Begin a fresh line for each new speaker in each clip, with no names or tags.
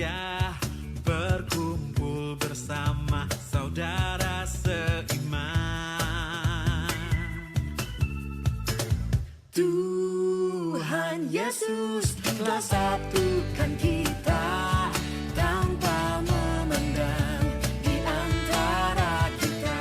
bahagia berkumpul bersama saudara seiman. Tuhan Yesus telah satukan kita tanpa memandang di antara kita.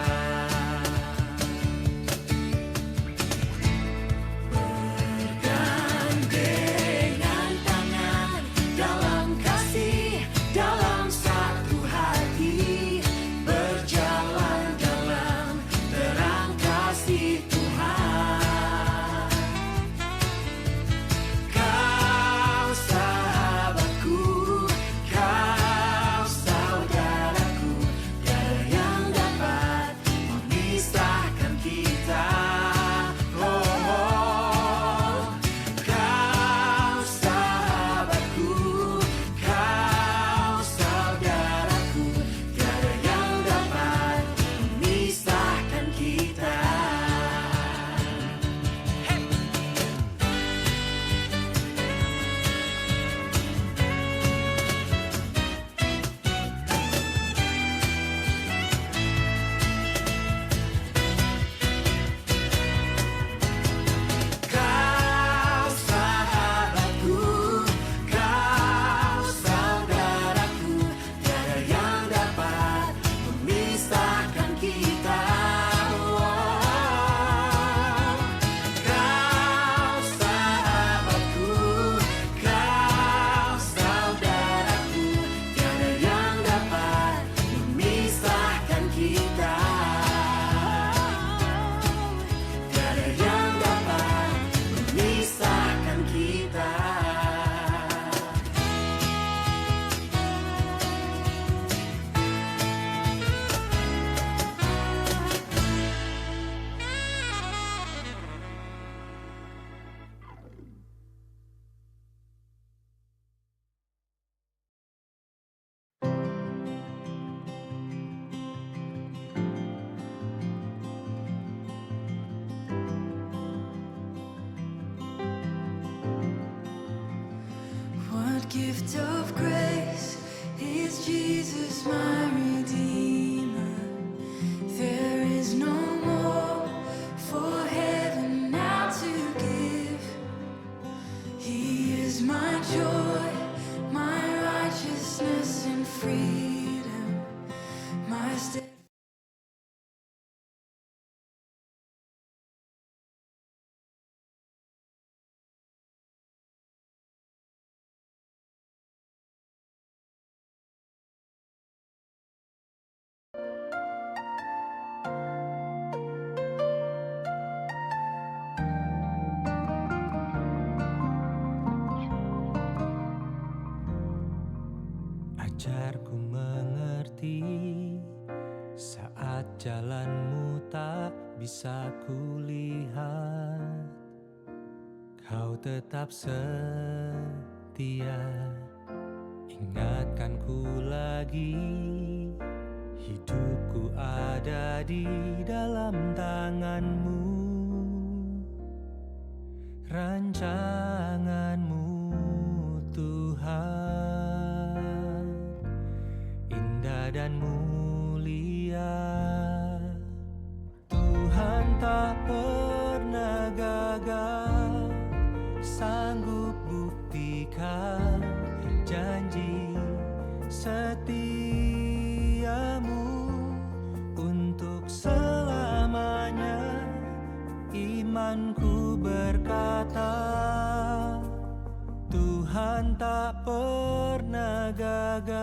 Bergandengan tangan dalam kasih, dalam satu hati, berjalan dalam terang kasih Tuhan. Kau sahabatku, kau saudaraku, tiada yang dapat memisahkan kita. Oh, kau sahabatku, kau saudaraku, tiada yang dapat memisahkan kita. Kau sahabatku, kau saudaraku, tiada yang dapat memisahkan kita. Kau sahabatku, kau saudaraku, tiada yang dapat memisahkan kita. Tiada yang dapat memisahkan kita.
What gift of grace is Jesus my Redeemer? There is no more for heaven now to give. He is my joy, my righteousness and freedom, my stead.
Ajarku mengerti saat jalanmu tak bisa kulihat. Kau tetap setia, ingatkanku lagi. Hidupku ada di dalam tanganmu, rancanganmu Tuhan, indah dan mulia. Tuhan tak pernah gagal, sanggup buktikan janji setiamu untuk selamanya. Imanku berkata, Tuhan tak pernah gagal.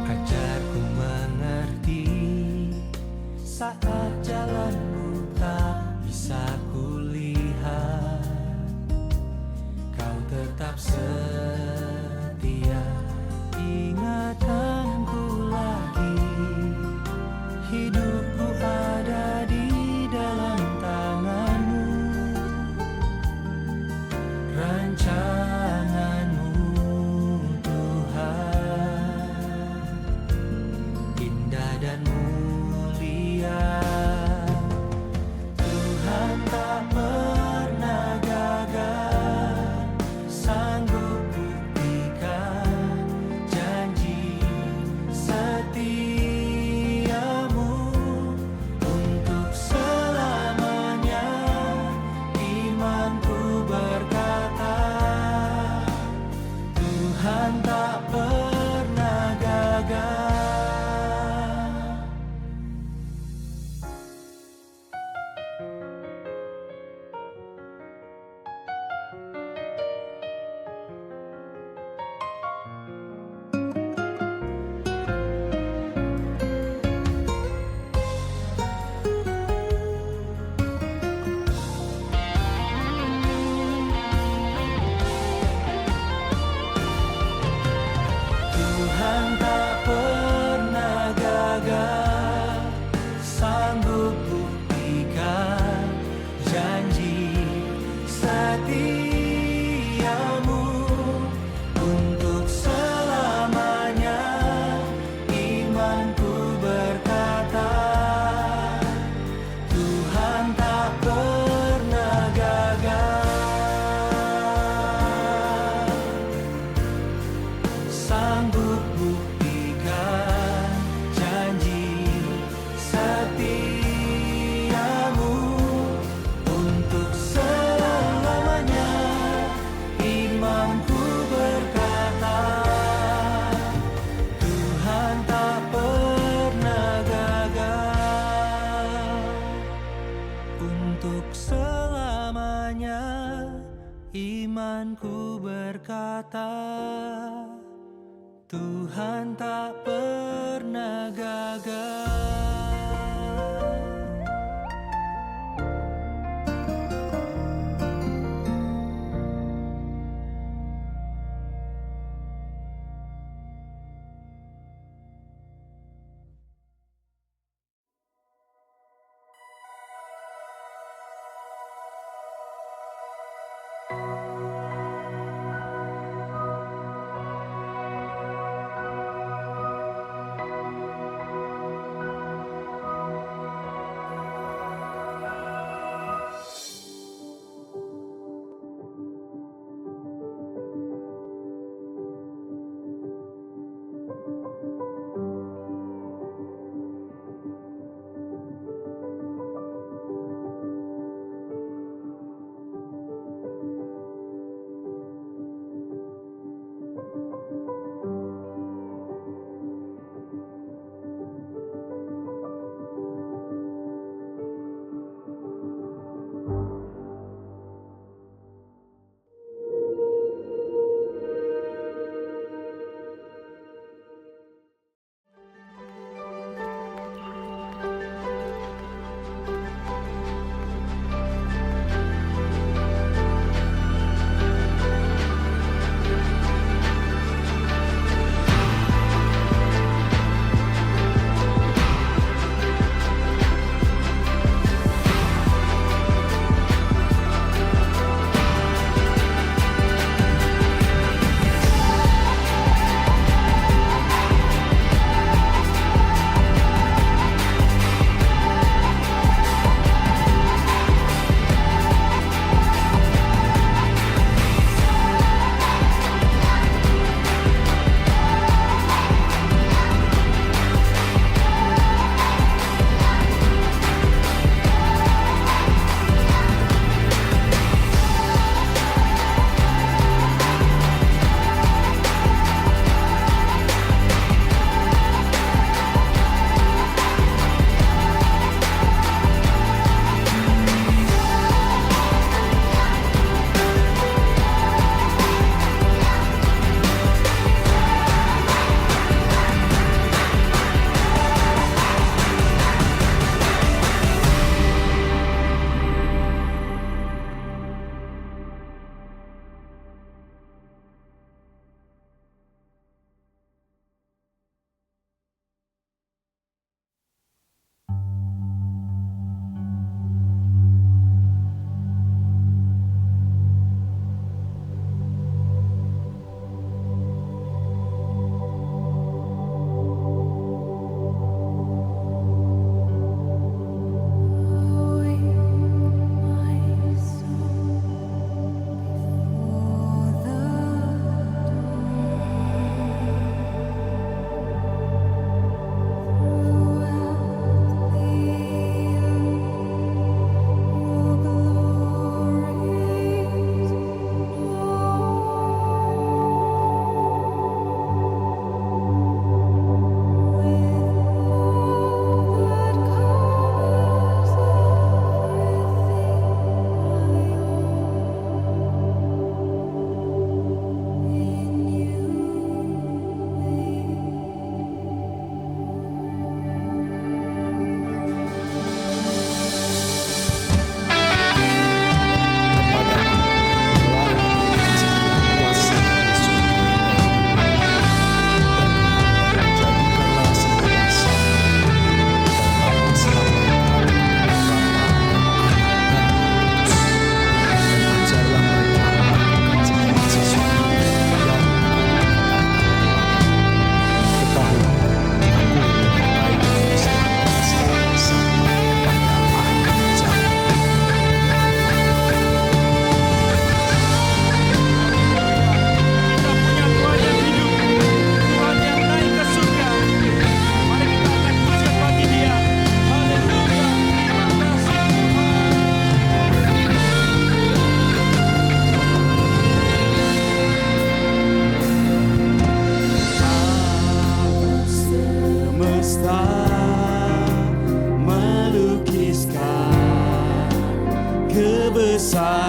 Ajarku mengerti saat jalanmu tak bisa kulihat. Kau tetap setia, ingatkanku lagi. Hidupku ada di dalam tanganmu, rancanganmu Tuhan, indah dan mulia. Tuhan tak setiamu untuk selamanya. Imanku berkata, Tuhan tak pernah gagal. Sanggup buktikan janji setiamu untuk selamanya. Imanku berkata, Tuhan tak pernah gagal. Untuk selamanya, imanku berkata, Tuhan tak pernah gagal.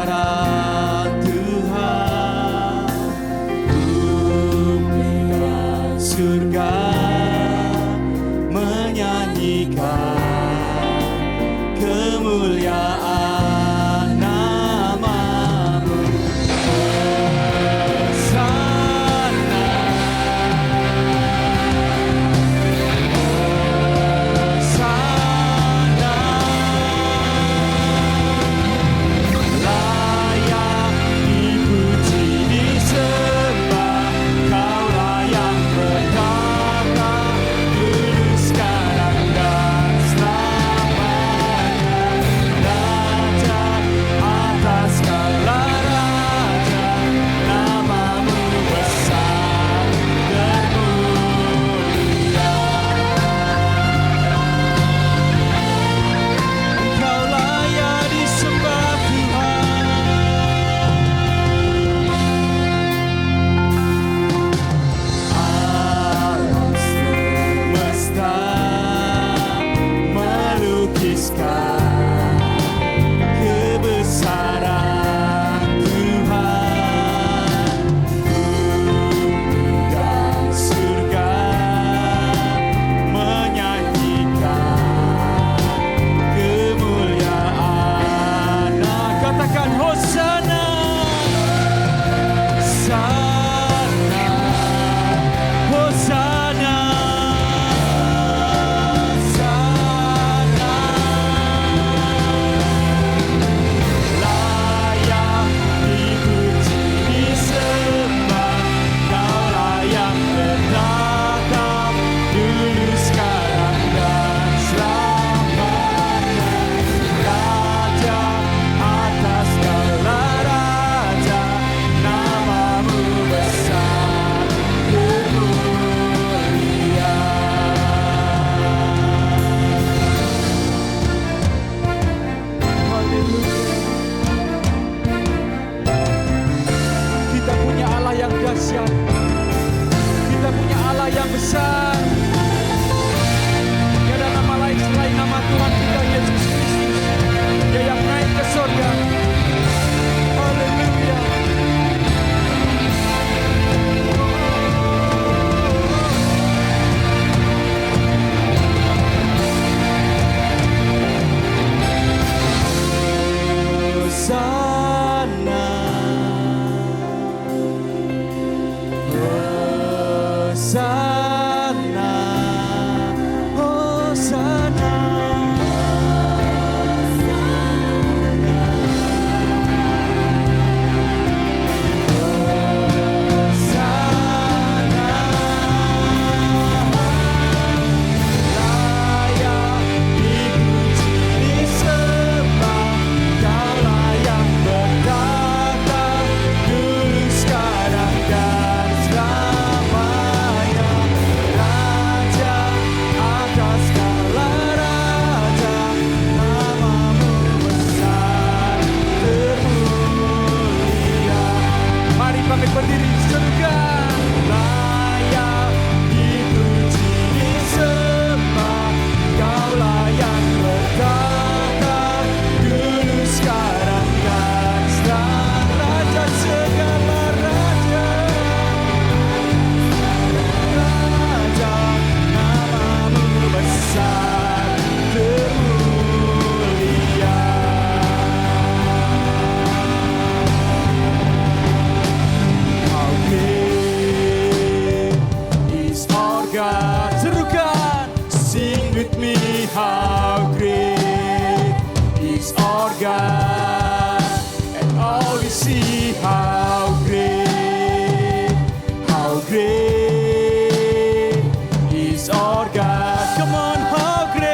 kebesaran Tuhan, bumi dan surga menyanyikan kemuliaan nama-Mu. Hosana, Hosana, layak dipuji disembah, Kaulah yang pertama, dulu sekarang dan selamanya. Raja atas segala raja, nama-Mu besar termulia. Engkau layak disembah Tuhan. Alam semesta melukiskan kebesaran Tuhan, bumi dan surga menyanyikan kemuliaan. Nah, katakan Hosana, Sana, Hosana, Sana, layak dipuji disembah, Kaulah yang tetap, dulu sekarang dan selamanya. Raja atas segala raja, nama-Mu besar termulia. Kita punya Allah yang dahsyat, kita punya Allah yang besar. Tidak ada nama lain selain nama Tuhan kita Yesus Kristus, Dia yang naik ke surga. Haleluya. Hosana, Hosana, Hosana, Hosana, layak dipuji disembah, Kaulah yang bertata, dulu sekarang dan selamanya. Raja atas segala raja, nama-Mu besar termulia. Mari kami berdiri serukan, layak dipuji disembah, Kaulah yang bertata, dulu sekarang dan selamanya. Raja segala raja, Raja, nama-Mu besar termulia. How great is our God. Serukan, sing with me. How great is our God, and all we see. How great is our God. Come on, how great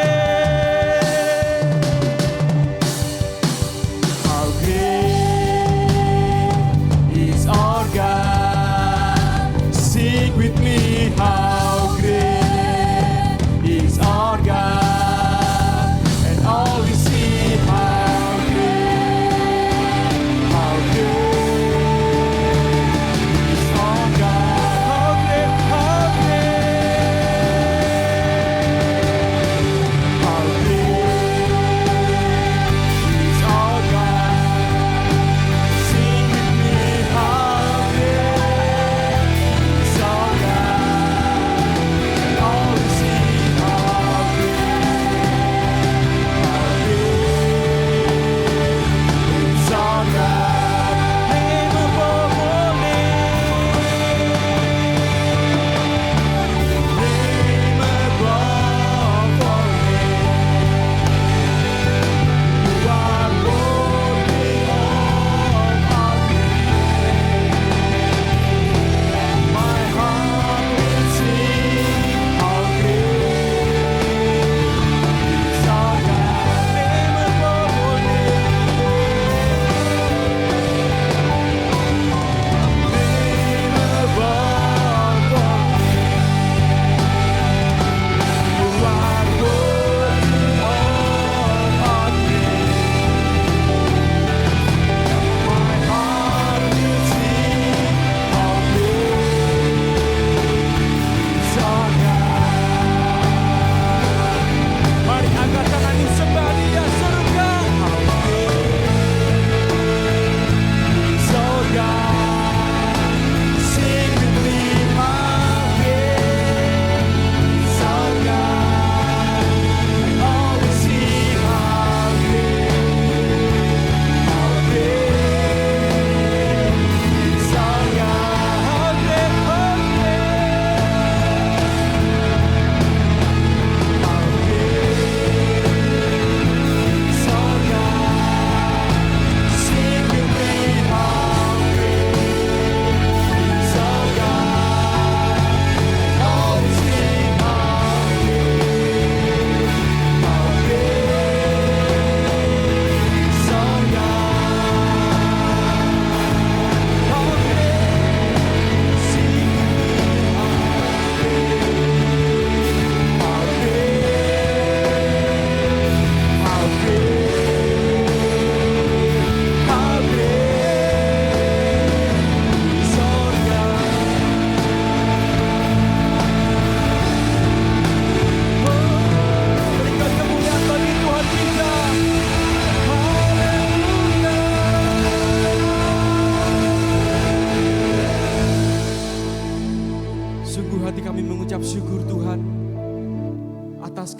is our God. Sing with me, how great is our God, and all we see. How great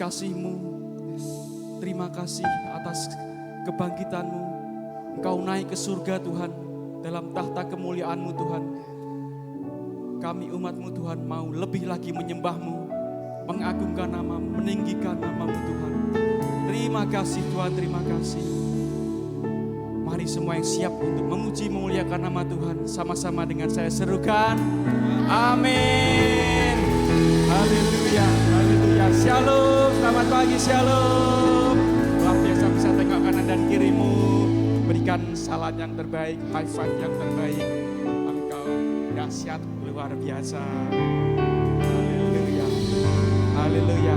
kasih-Mu. Terima kasih atas kebangkitan-Mu. Engkau naik ke surga Tuhan, dalam tahta kemuliaan-Mu Tuhan. Kami umat-Mu Tuhan mau lebih lagi menyembah-Mu, mengagungkan nama-Mu, meninggikan nama-Mu Tuhan. Terima kasih Tuhan, terima kasih. Mari semua yang siap untuk memuji memuliakan nama Tuhan, sama-sama dengan saya serukan. Amin. Haleluya, haleluya. Shalom, selamat pagi, shalom. Luar biasa, bisa tengok kanan dan kirimu. Berikan salam yang terbaik, high five yang terbaik. Engkau dahsyat, luar biasa. Haleluya, haleluya.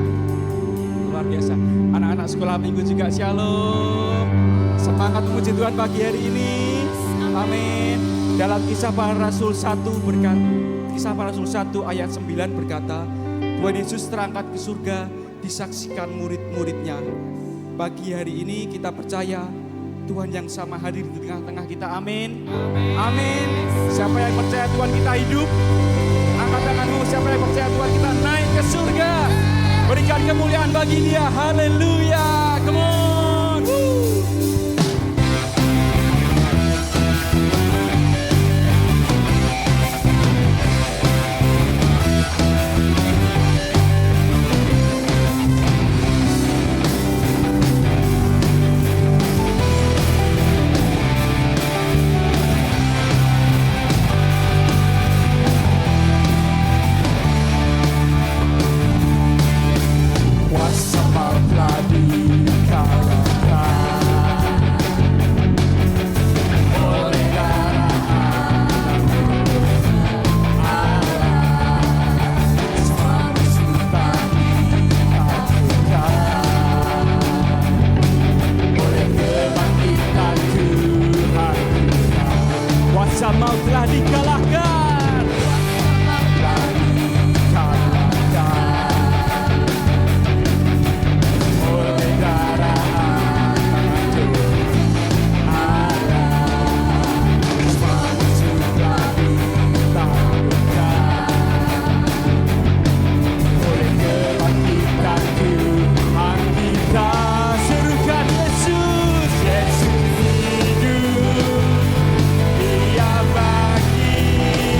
Luar biasa. Anak-anak sekolah minggu juga shalom. Semangat memuji Tuhan pagi hari ini. Amin. Dalam Kisah Para Rasul 1 berkata, Kisah Para Rasul 1 ayat 9 berkata, Tuhan Yesus terangkat ke surga, disaksikan murid-muridnya. Pagi hari ini kita percaya Tuhan yang sama hadir di tengah-tengah kita. Amin. Amin. Siapa yang percaya Tuhan kita hidup? Angkat tanganmu. Siapa yang percaya Tuhan kita naik ke surga? Berikan kemuliaan bagi Dia. Haleluya. Come on. Woo. Dia bagi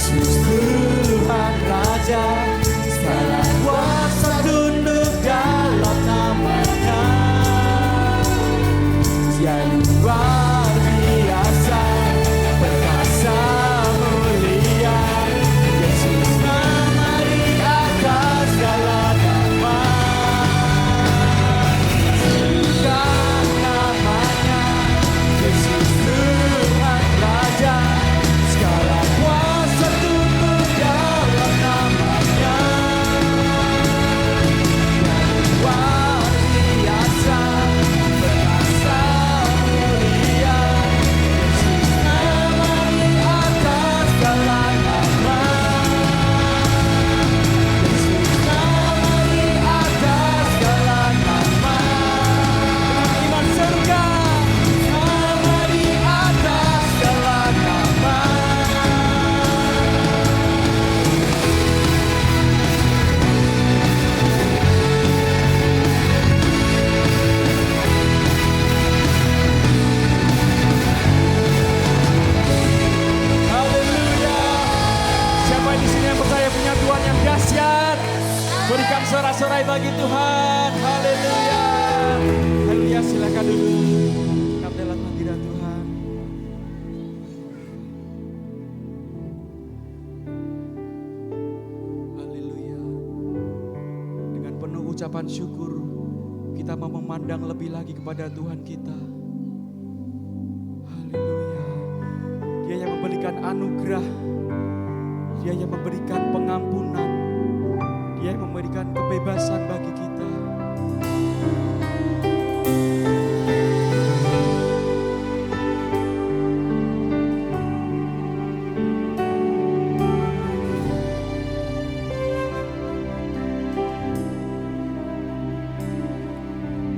Yesus Tuhan Raja, segala kuasa tunduk dalam namanya. Dia luar biasa, perkasa mulia. Yesus nama di atas segala nama. Serukan namanya, Yesus Tuhan Raja, segala kuasa tunduk dalam namanya. Luar biasa, perkasa mulia. Yesus nama di atas segala nama. Yesus nama di atas segala nama. Iman surga, nama di atas segala nama. Haleluya. Siapa di sini yang percaya punya Tuhan yang dahsyat? Berikan sorak-sorai bagi Tuhan. Haleluya. Haleluya, silakan dulu. Tetap dalam hadirat Tuhan. Haleluya. Dengan penuh ucapan syukur, kita mau memandang lebih lagi kepada Tuhan kita. Haleluya. Dia yang memberikan anugerah, Dia yang memberikan pengampunan, Dia yang memberikan kebebasan bagi kita.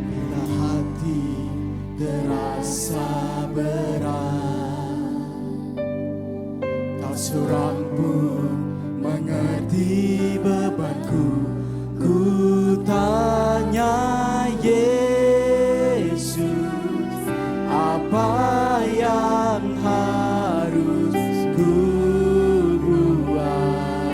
Bila hati terasa berat, tak seorang pun mengerti bebanku. Ku tanya Yesus, apa yang harus ku buat?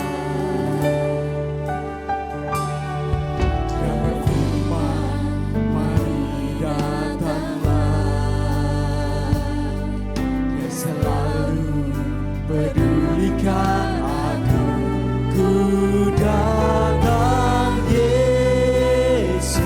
Dia berfirman, mari datanglah. Dia selalu pedulikan aku. Ku datang Yesus,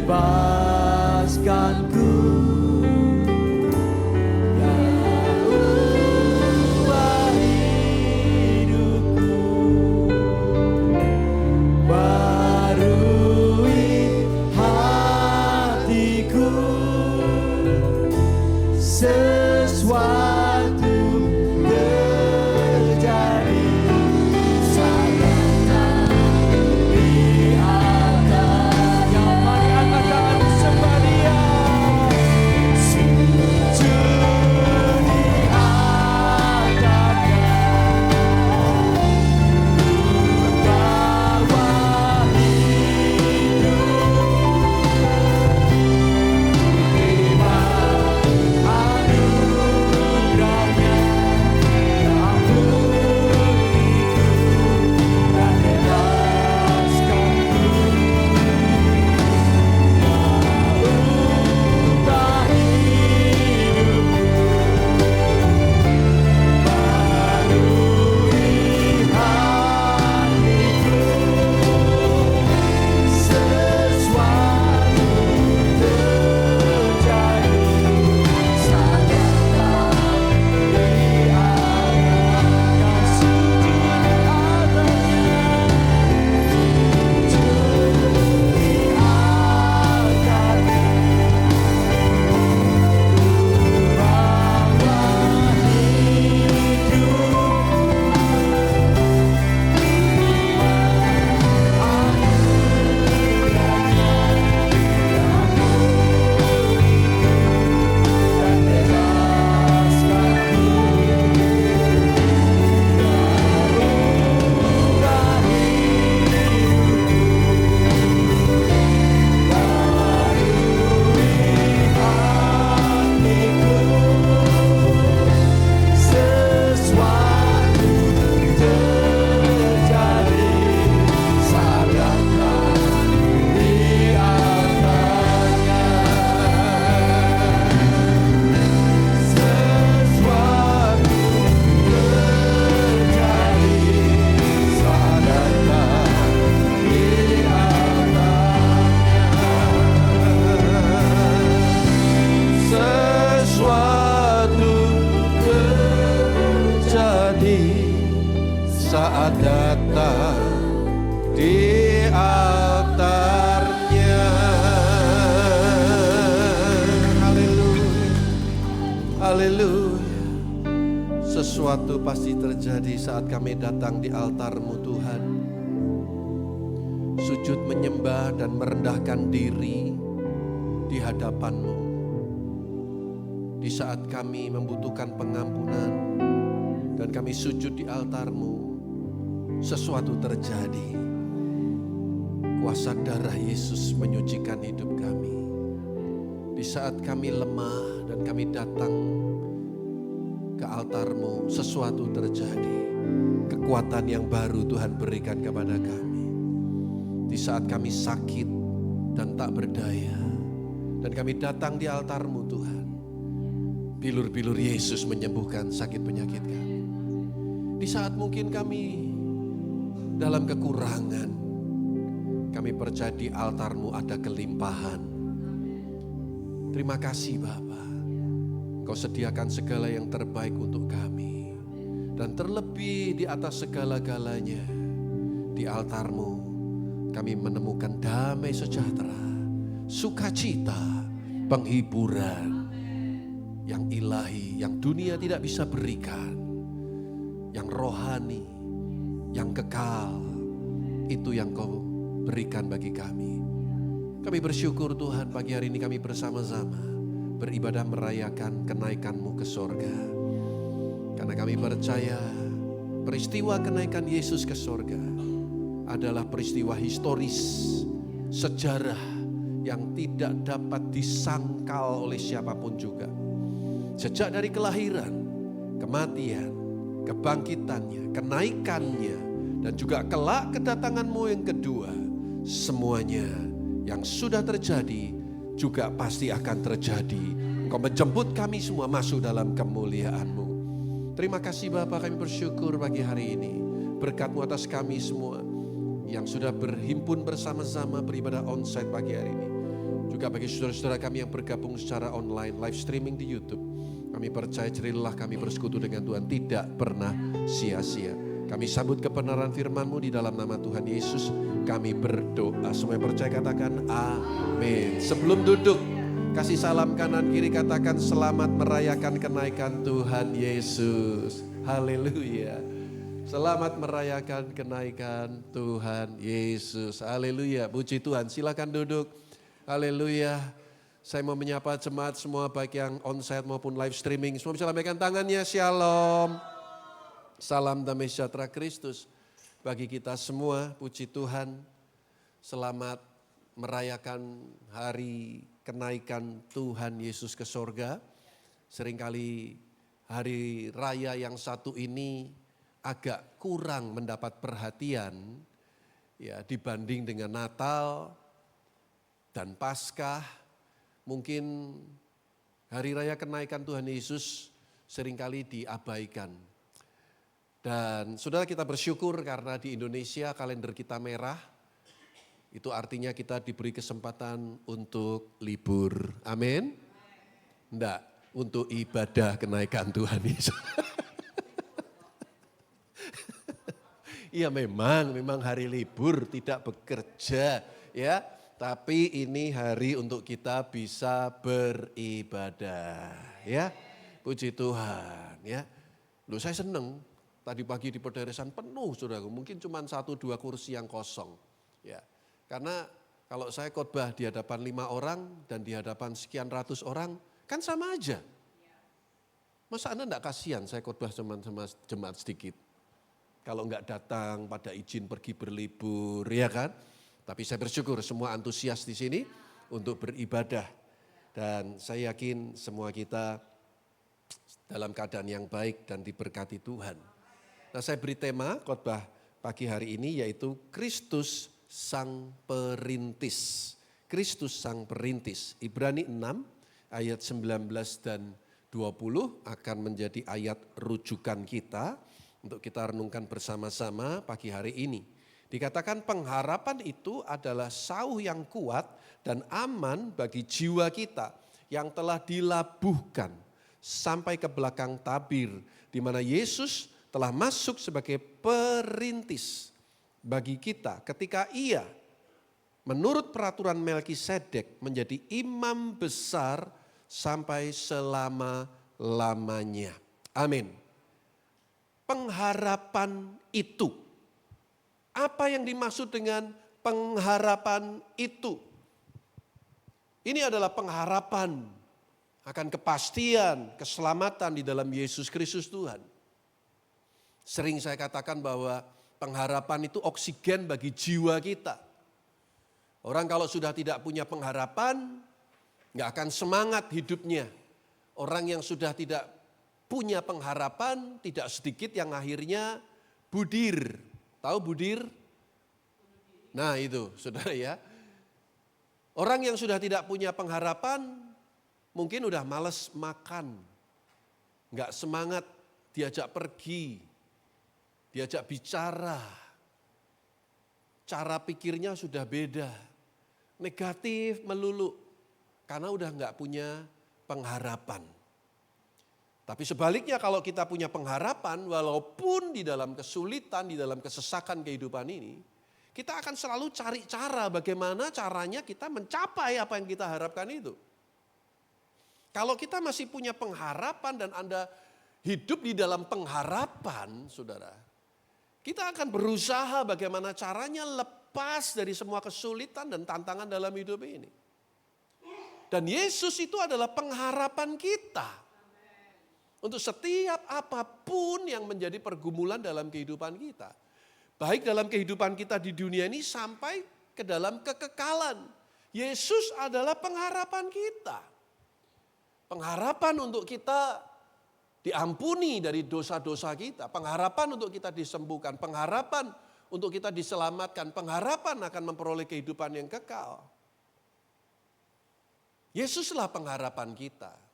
bebaskanku. Saat datang di altarnya. Haleluya, haleluya. Sesuatu pasti terjadi saat kami datang di altar-Mu Tuhan. Sujud menyembah dan merendahkan diri di hadapan-Mu. Di saat kami membutuhkan pengampunan dan kami sujud di altar-Mu, sesuatu terjadi. Kuasa darah Yesus menyucikan hidup kami. Di saat kami lemah dan kami datang ke altar-Mu, sesuatu terjadi. Kekuatan yang baru Tuhan berikan kepada kami. Di saat kami sakit dan tak berdaya, dan kami datang di altar-Mu Tuhan, bilur-bilur Yesus menyembuhkan sakit penyakit kami. Di saat mungkin kami dalam kekurangan, kami percaya di altar-Mu ada kelimpahan. Terima kasih Bapa, Kau sediakan segala yang terbaik untuk kami. Dan terlebih di atas segala-galanya, di altar-Mu kami menemukan damai sejahtera, sukacita, penghiburan yang ilahi, yang dunia tidak bisa berikan, yang rohani, yang kekal, itu yang Kau berikan bagi kami. Kami bersyukur Tuhan, pagi hari ini kami bersama-sama beribadah merayakan kenaikan-Mu ke sorga. Karena kami percaya peristiwa kenaikan Yesus ke sorga adalah peristiwa historis, sejarah yang tidak dapat disangkal oleh siapapun juga. Sejak dari kelahiran, kematian, kebangkitannya, kenaikannya, dan juga kelak kedatangan-Mu yang kedua, semuanya yang sudah terjadi juga pasti akan terjadi. Engkau menjemput kami semua masuk dalam kemuliaan-Mu. Terima kasih Bapa, kami bersyukur pagi hari ini. Berkat-Mu atas kami semua yang sudah berhimpun bersama-sama beribadah onsite pagi hari ini. Juga bagi saudara-saudara kami yang bergabung secara online, live streaming di YouTube. Kami percaya jerilah kami bersekutu dengan Tuhan tidak pernah sia-sia. Kami sambut kebenaran firman-Mu di dalam nama Tuhan Yesus. Kami berdoa. Semua yang percaya katakan amin. Sebelum duduk, kasih salam kanan kiri, katakan selamat merayakan kenaikan Tuhan Yesus. Haleluya. Selamat merayakan kenaikan Tuhan Yesus. Haleluya. Puji Tuhan. Silakan duduk. Haleluya. Saya mau menyapa jemaat semua baik yang onsite maupun live streaming. Semua bisa lambaikan tangannya. Shalom. Salam damai sejahtera Kristus bagi kita semua. Puji Tuhan. Selamat merayakan hari kenaikan Tuhan Yesus ke sorga. Seringkali hari raya yang satu ini agak kurang mendapat perhatian ya dibanding dengan Natal dan Paskah. Mungkin hari raya kenaikan Tuhan Yesus seringkali diabaikan. Dan saudara, kita bersyukur karena di Indonesia kalender kita merah. Itu artinya kita diberi kesempatan untuk libur. Amin. Enggak, untuk ibadah kenaikan Tuhan Yesus. Iya memang hari libur, tidak bekerja ya. Tapi ini hari untuk kita bisa beribadah ya. Puji Tuhan ya. Loh, saya seneng tadi pagi di pederesan penuh saudaraku. Mungkin cuma 1-2 kursi yang kosong ya. Karena kalau saya khotbah di hadapan 5 orang dan di hadapan sekian ratus orang kan sama aja. Masa Anda enggak kasihan saya khotbah sama jemaat sedikit? Kalau enggak datang pada izin pergi berlibur, ya kan? Tapi saya bersyukur semua antusias di sini untuk beribadah. Dan saya yakin semua kita dalam keadaan yang baik dan diberkati Tuhan. Nah, saya beri tema khotbah pagi hari ini yaitu Kristus Sang Perintis. Kristus Sang Perintis. Ibrani 6 ayat 19 dan 20 akan menjadi ayat rujukan kita untuk kita renungkan bersama-sama pagi hari ini. Dikatakan pengharapan itu adalah sauh yang kuat dan aman bagi jiwa kita yang telah dilabuhkan sampai ke belakang tabir, di mana Yesus telah masuk sebagai perintis bagi kita ketika ia menurut peraturan Melkisedek menjadi imam besar sampai selama-lamanya. Amin. Pengharapan itu. Apa yang dimaksud dengan pengharapan itu? Ini adalah pengharapan akan kepastian, keselamatan di dalam Yesus Kristus Tuhan. Sering saya katakan bahwa pengharapan itu oksigen bagi jiwa kita. Orang kalau sudah tidak punya pengharapan, nggak akan semangat hidupnya. Orang yang sudah tidak punya pengharapan, tidak sedikit yang akhirnya budir. Tahu budir? Nah itu saudara ya. Orang yang sudah tidak punya pengharapan, mungkin udah males makan. Nggak semangat diajak pergi, diajak bicara. Cara pikirnya sudah beda. Negatif melulu. Karena udah nggak punya pengharapan. Tapi sebaliknya kalau kita punya pengharapan, walaupun di dalam kesulitan, di dalam kesesakan kehidupan ini, kita akan selalu cari cara bagaimana caranya kita mencapai apa yang kita harapkan itu. Kalau kita masih punya pengharapan dan Anda hidup di dalam pengharapan, saudara, kita akan berusaha bagaimana caranya lepas dari semua kesulitan dan tantangan dalam hidup ini. Dan Yesus itu adalah pengharapan kita. Untuk setiap apapun yang menjadi pergumulan dalam kehidupan kita. Baik dalam kehidupan kita di dunia ini sampai ke dalam kekekalan. Yesus adalah pengharapan kita. Pengharapan untuk kita diampuni dari dosa-dosa kita. Pengharapan untuk kita disembuhkan. Pengharapan untuk kita diselamatkan. Pengharapan akan memperoleh kehidupan yang kekal. Yesuslah pengharapan kita.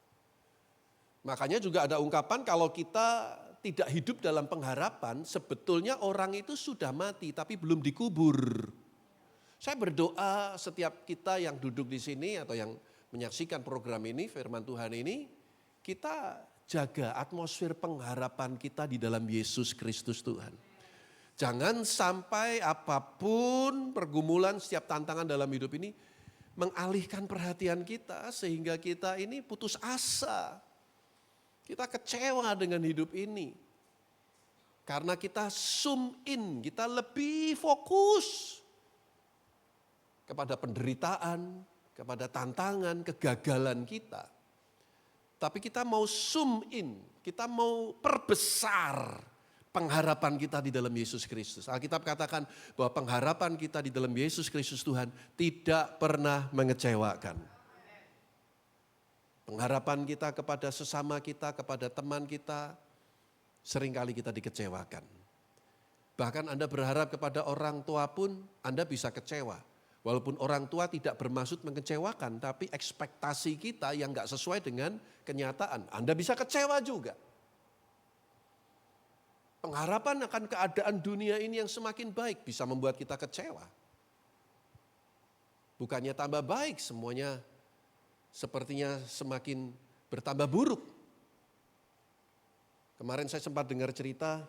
Makanya juga ada ungkapan kalau kita tidak hidup dalam pengharapan, sebetulnya orang itu sudah mati tapi belum dikubur. Saya berdoa setiap kita yang duduk di sini atau yang menyaksikan program ini, firman Tuhan ini, kita jaga atmosfer pengharapan kita di dalam Yesus Kristus Tuhan. Jangan sampai apapun pergumulan, setiap tantangan dalam hidup ini mengalihkan perhatian kita sehingga kita ini putus asa. Kita kecewa dengan hidup ini. Karena kita zoom in, kita lebih fokus kepada penderitaan, kepada tantangan, kegagalan kita. Tapi kita mau zoom in, kita mau perbesar pengharapan kita di dalam Yesus Kristus. Alkitab katakan bahwa pengharapan kita di dalam Yesus Kristus Tuhan tidak pernah mengecewakan. Pengharapan kita kepada sesama kita, kepada teman kita, seringkali kita dikecewakan. Bahkan Anda berharap kepada orang tua pun Anda bisa kecewa. Walaupun orang tua tidak bermaksud mengecewakan, tapi ekspektasi kita yang gak sesuai dengan kenyataan. Anda bisa kecewa juga. Pengharapan akan keadaan dunia ini yang semakin baik bisa membuat kita kecewa. Bukannya tambah baik, semuanya sepertinya semakin bertambah buruk. Kemarin saya sempat dengar cerita,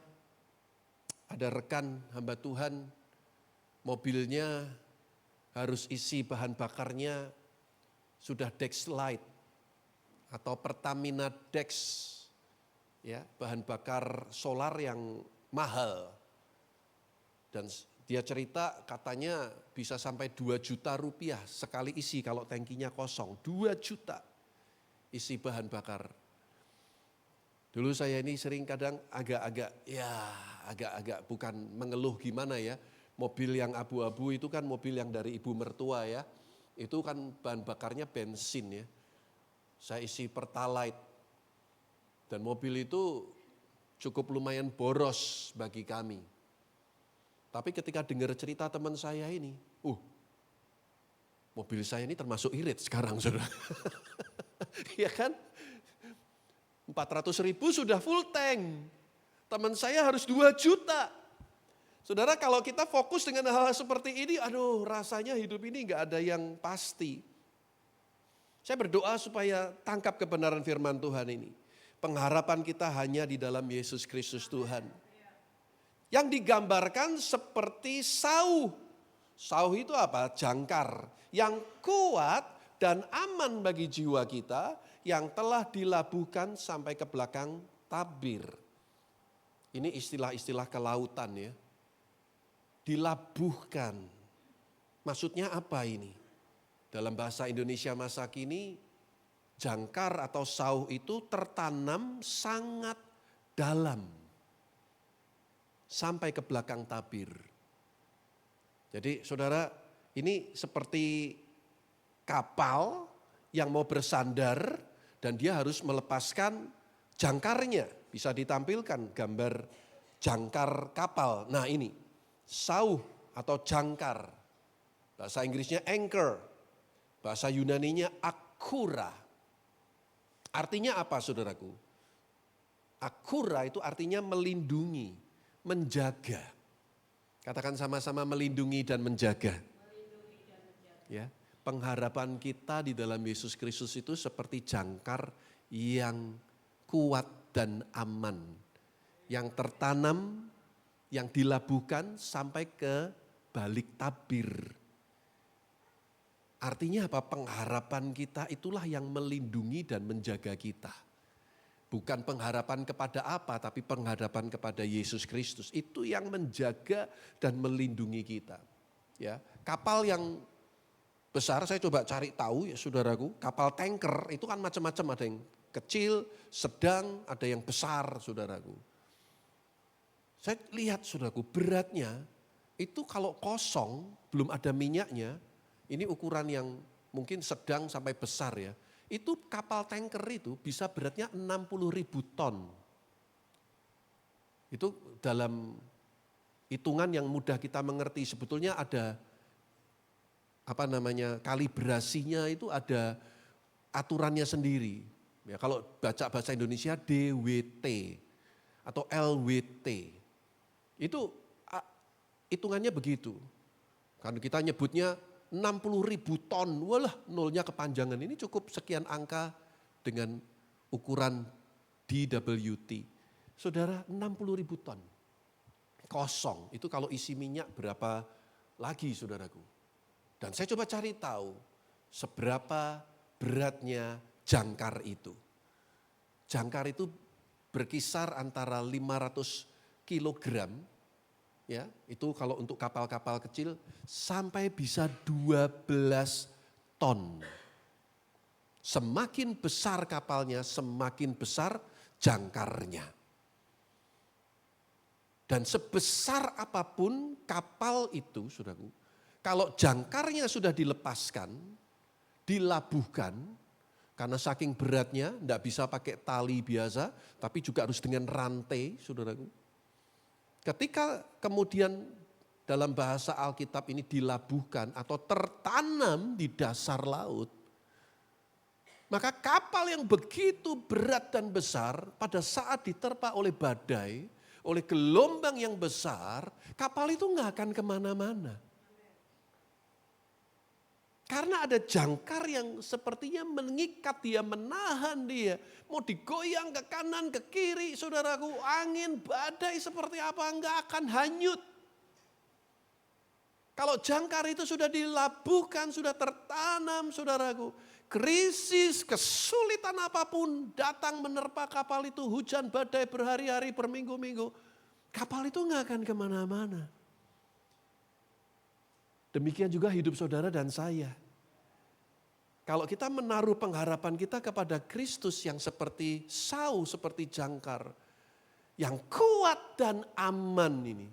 ada rekan hamba Tuhan, mobilnya harus isi bahan bakarnya sudah Dexlite atau Pertamina Dex, ya, bahan bakar solar yang mahal. Dan dia cerita katanya bisa sampai 2 juta rupiah sekali isi kalau tangkinya kosong. 2 juta isi bahan bakar. Dulu saya ini sering kadang agak-agak bukan mengeluh gimana ya. Mobil yang abu-abu itu kan mobil yang dari ibu mertua ya. Itu kan bahan bakarnya bensin ya. Saya isi Pertalite. Dan mobil itu cukup lumayan boros bagi kami. Tapi ketika dengar cerita teman saya ini, mobil saya ini termasuk irit sekarang saudara. Ya kan? 400.000 sudah full tank. Teman saya harus 2 juta. Saudara, kalau kita fokus dengan hal-hal seperti ini, rasanya hidup ini gak ada yang pasti. Saya berdoa supaya tangkap kebenaran firman Tuhan ini. Pengharapan kita hanya di dalam Yesus Kristus Tuhan. Yang digambarkan seperti sauh. Sauh itu apa? Jangkar. Yang kuat dan aman bagi jiwa kita yang telah dilabuhkan sampai ke belakang tabir. Ini istilah-istilah kelautan ya. Dilabuhkan. Maksudnya apa ini? Dalam bahasa Indonesia masa kini, jangkar atau sauh itu tertanam sangat dalam. Sampai ke belakang tabir. Jadi saudara, ini seperti kapal yang mau bersandar dan dia harus melepaskan jangkarnya. Bisa ditampilkan gambar jangkar kapal. Nah ini, sauh atau jangkar. Bahasa Inggrisnya anchor. Bahasa Yunaninya akura. Artinya apa saudaraku? Akura itu artinya melindungi, menjaga. Katakan sama-sama melindungi dan menjaga. Ya, pengharapan kita di dalam Yesus Kristus itu seperti jangkar yang kuat dan aman. Yang tertanam, yang dilabuhkan sampai ke balik tabir. Artinya apa? Pengharapan kita itulah yang melindungi dan menjaga kita. Bukan pengharapan kepada apa, tapi pengharapan kepada Yesus Kristus. Itu yang menjaga dan melindungi kita. Ya, kapal yang besar, saya coba cari tahu ya saudaraku, kapal tanker itu kan macam-macam, ada yang kecil, sedang, ada yang besar saudaraku. Saya lihat saudaraku, beratnya itu kalau kosong, belum ada minyaknya, ini ukuran yang mungkin sedang sampai besar ya. Itu kapal tanker itu bisa beratnya 60.000 ton. Itu dalam hitungan yang mudah kita mengerti. Sebetulnya ada kalibrasinya itu ada aturannya sendiri. Ya, kalau baca bahasa Indonesia DWT atau LWT. Itu hitungannya begitu. Kan kita nyebutnya 60.000 ton. Walah, nolnya kepanjangan. Ini cukup sekian angka dengan ukuran DWT. Saudara, 60.000 ton. Kosong. Itu kalau isi minyak berapa lagi, saudaraku. Dan saya coba cari tahu seberapa beratnya jangkar itu. Jangkar itu berkisar antara 500 kilogram, ya, itu kalau untuk kapal-kapal kecil, sampai bisa 12 ton. Semakin besar kapalnya, semakin besar jangkarnya. Dan sebesar apapun kapal itu, saudaraku, kalau jangkarnya sudah dilepaskan, dilabuhkan, karena saking beratnya, tidak bisa pakai tali biasa, tapi juga harus dengan rantai, saudaraku. Ketika kemudian dalam bahasa Alkitab ini dilabuhkan atau tertanam di dasar laut, maka kapal yang begitu berat dan besar pada saat diterpa oleh badai, oleh gelombang yang besar, kapal itu nggak akan kemana-mana. Karena ada jangkar yang sepertinya mengikat dia, menahan dia. Mau digoyang ke kanan, ke kiri, saudaraku, angin, badai seperti apa, nggak akan hanyut. Kalau jangkar itu sudah dilabuhkan, sudah tertanam, saudaraku, krisis, kesulitan apapun datang menerpa kapal itu, hujan badai berhari-hari, berminggu-minggu, kapal itu nggak akan kemana-mana. Demikian juga hidup saudara dan saya. Kalau kita menaruh pengharapan kita kepada Kristus yang seperti sau, seperti jangkar, yang kuat dan aman ini,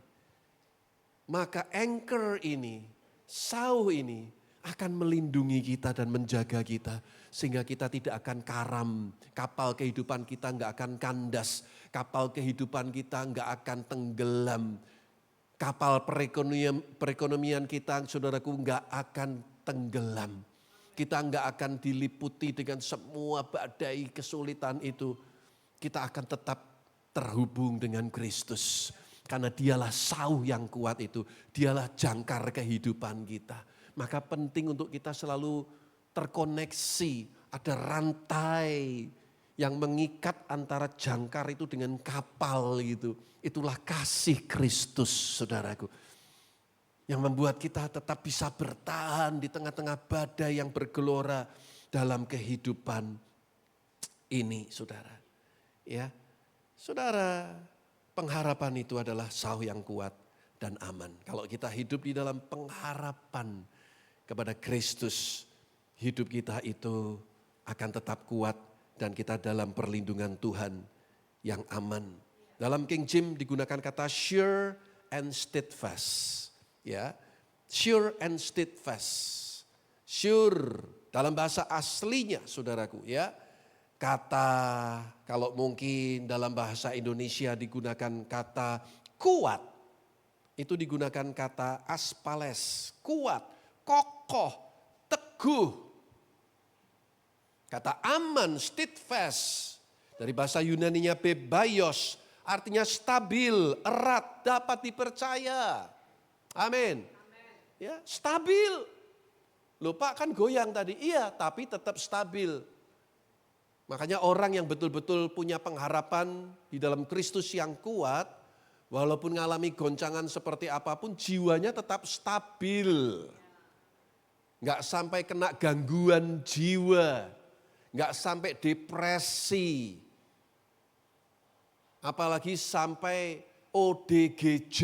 maka anchor ini, sau ini akan melindungi kita dan menjaga kita. Sehingga kita tidak akan karam, kapal kehidupan kita nggak akan kandas, kapal kehidupan kita nggak akan tenggelam. Kapal perekonomian kita, saudaraku, nggak akan tenggelam. Kita nggak akan diliputi dengan semua badai kesulitan itu. Kita akan tetap terhubung dengan Kristus. Karena dialah sau yang kuat itu. Dialah jangkar kehidupan kita. Maka penting untuk kita selalu terkoneksi. Ada rantai yang mengikat antara jangkar itu dengan kapal gitu. Itulah kasih Kristus, saudaraku. Yang membuat kita tetap bisa bertahan di tengah-tengah badai yang bergelora dalam kehidupan ini, saudara. Ya, saudara, pengharapan itu adalah sau yang kuat dan aman. Kalau kita hidup di dalam pengharapan kepada Kristus, hidup kita itu akan tetap kuat dan kita dalam perlindungan Tuhan yang aman. Dalam King James digunakan kata sure and steadfast. Ya, sure and steadfast. Sure dalam bahasa aslinya, saudaraku, ya. Kata, kalau mungkin dalam bahasa Indonesia digunakan kata kuat. Itu digunakan kata aspales, kuat, kokoh, teguh. Kata aman, steadfast, dari bahasa Yunaninya bebaios, artinya stabil, erat, dapat dipercaya. Amin. Ya, stabil. Loh Pak, kan goyang tadi. Iya, tapi tetap stabil. Makanya orang yang betul-betul punya pengharapan di dalam Kristus yang kuat, walaupun mengalami goncangan seperti apapun, jiwanya tetap stabil. Enggak sampai kena gangguan jiwa, enggak sampai depresi. Apalagi sampai ODGJ.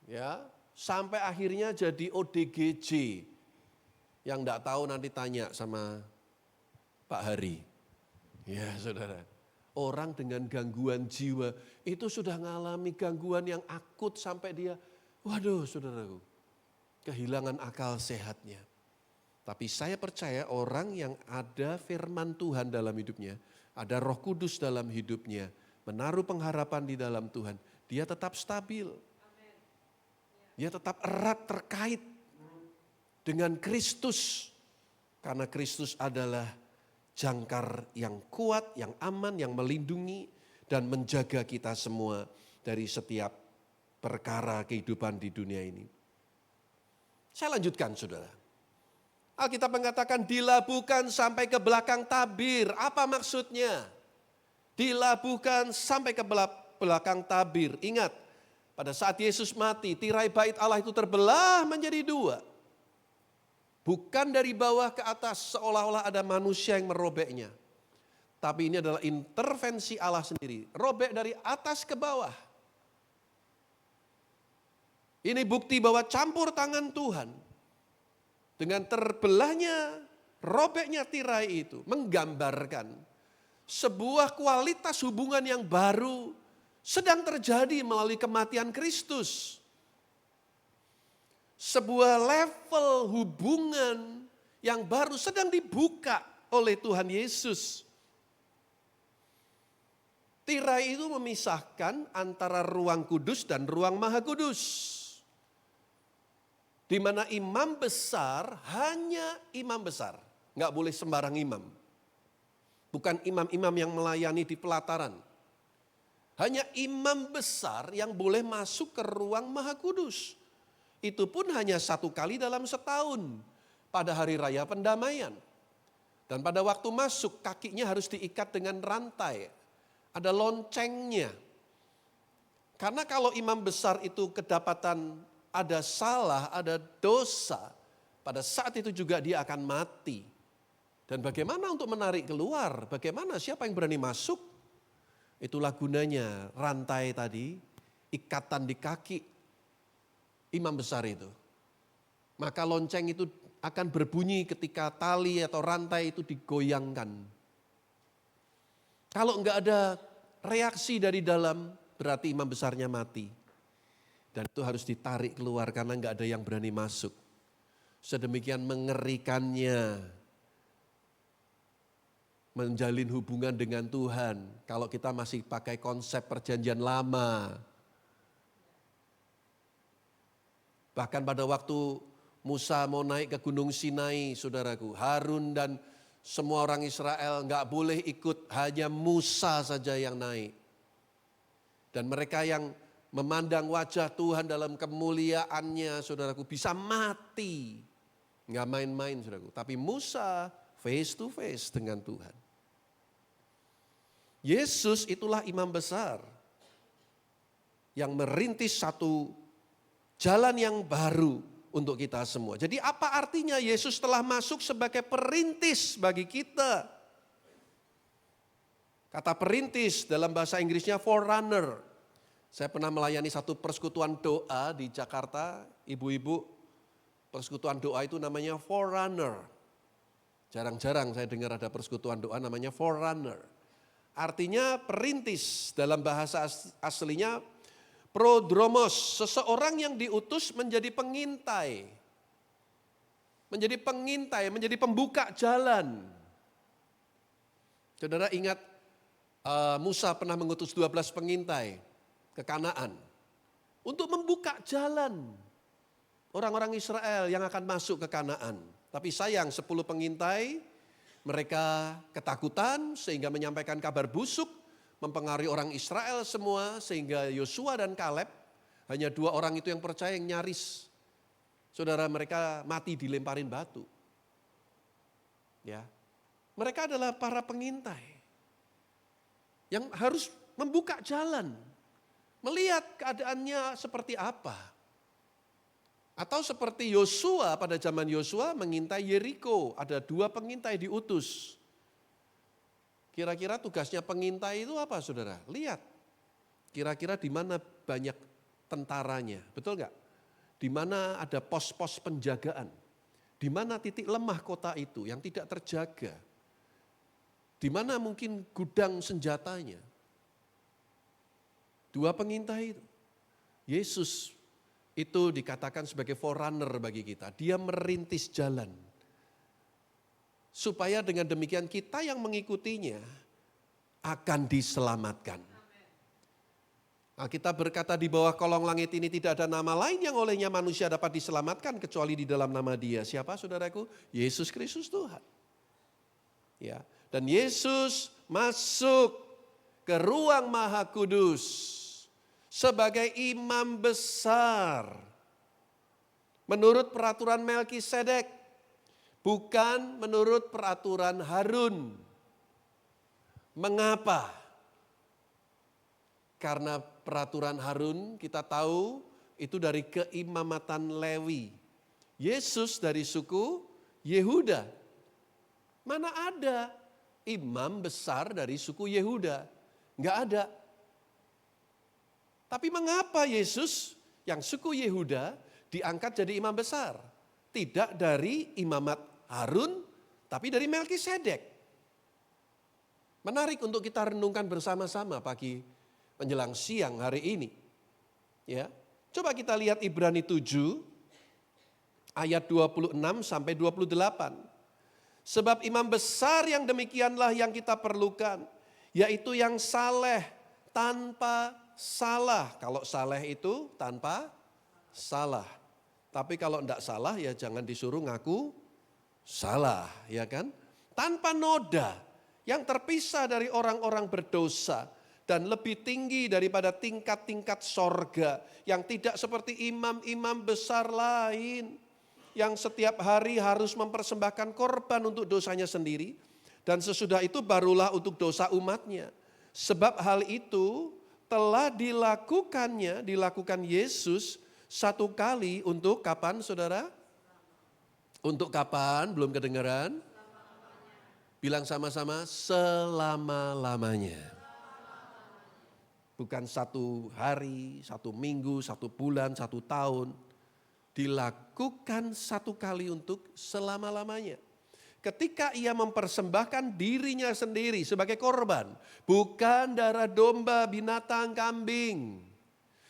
Ya, sampai akhirnya jadi ODGJ. Yang enggak tahu nanti tanya sama Pak Hari. Ya, saudara. Orang dengan gangguan jiwa itu sudah mengalami gangguan yang akut sampai dia, waduh saudaraku, kehilangan akal sehatnya. Tapi saya percaya orang yang ada firman Tuhan dalam hidupnya, ada Roh Kudus dalam hidupnya, menaruh pengharapan di dalam Tuhan, dia tetap stabil. Dia tetap erat terkait dengan Kristus. Karena Kristus adalah jangkar yang kuat, yang aman, yang melindungi dan menjaga kita semua dari setiap perkara kehidupan di dunia ini. Saya lanjutkan saudara. Alkitab mengatakan dilabuhkan sampai ke belakang tabir. Apa maksudnya? Dilabuhkan sampai ke belakang tabir. Ingat, pada saat Yesus mati, tirai bait Allah itu terbelah menjadi dua. Bukan dari bawah ke atas seolah-olah ada manusia yang merobeknya. Tapi ini adalah intervensi Allah sendiri. Robek dari atas ke bawah. Ini bukti bahwa campur tangan Tuhan. Dengan terbelahnya, robeknya tirai itu. Menggambarkan sebuah kualitas hubungan yang baru sedang terjadi melalui kematian Kristus. Sebuah level hubungan yang baru sedang dibuka oleh Tuhan Yesus. Tirai itu memisahkan antara ruang kudus dan ruang maha kudus. Di mana imam besar hanya imam besar. Nggak boleh sembarang imam. Bukan imam-imam yang melayani di pelataran. Hanya imam besar yang boleh masuk ke ruang maha kudus. Itu pun hanya 1 kali dalam setahun. Pada hari raya pendamaian. Dan pada waktu masuk kakinya harus diikat dengan rantai. Ada loncengnya. Karena kalau imam besar itu kedapatan ada salah, ada dosa. Pada saat itu juga dia akan mati. Dan bagaimana untuk menarik keluar? Bagaimana siapa yang berani masuk? Itulah gunanya rantai tadi. Ikatan di kaki imam besar itu. Maka lonceng itu akan berbunyi ketika tali atau rantai itu digoyangkan. Kalau enggak ada reaksi dari dalam, berarti imam besarnya mati. Dan itu harus ditarik keluar karena enggak ada yang berani masuk. Sedemikian mengerikannya menjalin hubungan dengan Tuhan. Kalau kita masih pakai konsep perjanjian lama. Bahkan pada waktu Musa mau naik ke Gunung Sinai, saudaraku, Harun dan semua orang Israel enggak boleh ikut, hanya Musa saja yang naik. Dan mereka yang memandang wajah Tuhan dalam kemuliaannya, saudaraku, bisa mati. Enggak main-main, saudaraku. Tapi Musa face to face dengan Tuhan. Yesus itulah imam besar yang merintis satu jalan yang baru untuk kita semua. Jadi apa artinya Yesus telah masuk sebagai perintis bagi kita? Kata perintis dalam bahasa Inggrisnya forerunner. Saya pernah melayani satu persekutuan doa di Jakarta. Ibu-ibu, persekutuan doa itu namanya forerunner. Jarang-jarang saya dengar ada persekutuan doa namanya forerunner. Artinya perintis, dalam bahasa aslinya prodromos, seseorang yang diutus menjadi pengintai. Menjadi pengintai, menjadi pembuka jalan. Saudara ingat Musa pernah mengutus 12 pengintai ke Kanaan. Untuk membuka jalan orang-orang Israel yang akan masuk ke Kanaan. Tapi sayang 10 pengintai mereka ketakutan sehingga menyampaikan kabar busuk. Mempengaruhi orang Israel semua sehingga Yosua dan Kaleb hanya 2 orang itu yang percaya, yang nyaris. Saudara, mereka mati dilemparin batu. Ya. Mereka adalah para pengintai yang harus membuka jalan, melihat keadaannya seperti apa. Atau seperti Yosua, pada zaman Yosua mengintai Yeriko, ada 2 pengintai diutus. Kira-kira tugasnya pengintai itu apa, saudara? Lihat, kira-kira di mana banyak tentaranya, betul nggak? Di mana ada pos-pos penjagaan, di mana titik lemah kota itu yang tidak terjaga, di mana mungkin gudang senjatanya. 2 pengintai itu, Yesus itu dikatakan sebagai forerunner bagi kita. Dia merintis jalan. Supaya dengan demikian kita yang mengikutinya akan diselamatkan. Alkitab berkata di bawah kolong langit ini tidak ada nama lain yang olehnya manusia dapat diselamatkan kecuali di dalam nama Dia. Siapa, saudaraku? Yesus Kristus Tuhan. Ya, dan Yesus masuk ke ruang Maha Kudus sebagai imam besar menurut peraturan Melkisedek, bukan menurut peraturan Harun. Mengapa? Karena peraturan Harun kita tahu itu dari keimamatan Lewi. Yesus dari suku Yehuda. Mana ada imam besar dari suku Yehuda? Enggak ada. Tapi mengapa Yesus yang suku Yehuda diangkat jadi imam besar? Tidak dari imamat Harun, tapi dari Melkisedek. Menarik untuk kita renungkan bersama-sama pagi menjelang siang hari ini. Ya, coba kita lihat Ibrani 7 ayat 26 sampai 28. Sebab imam besar yang demikianlah yang kita perlukan, yaitu yang saleh tanpa salah. Kalau saleh itu tanpa salah. Tapi kalau tidak salah ya jangan disuruh ngaku salah, ya kan? Tanpa noda, yang terpisah dari orang-orang berdosa dan lebih tinggi daripada tingkat-tingkat sorga, yang tidak seperti imam-imam besar lain yang setiap hari harus mempersembahkan korban untuk dosanya sendiri dan sesudah itu barulah untuk dosa umatnya. Sebab hal itu telah dilakukan Yesus satu kali untuk kapan saudara? Untuk kapan? Belum kedengaran? Bilang sama-sama, selama-lamanya. Bukan satu hari, satu minggu, satu bulan, satu tahun. Dilakukan satu kali untuk selama-lamanya. Ketika ia mempersembahkan dirinya sendiri sebagai korban. Bukan darah domba, binatang, kambing.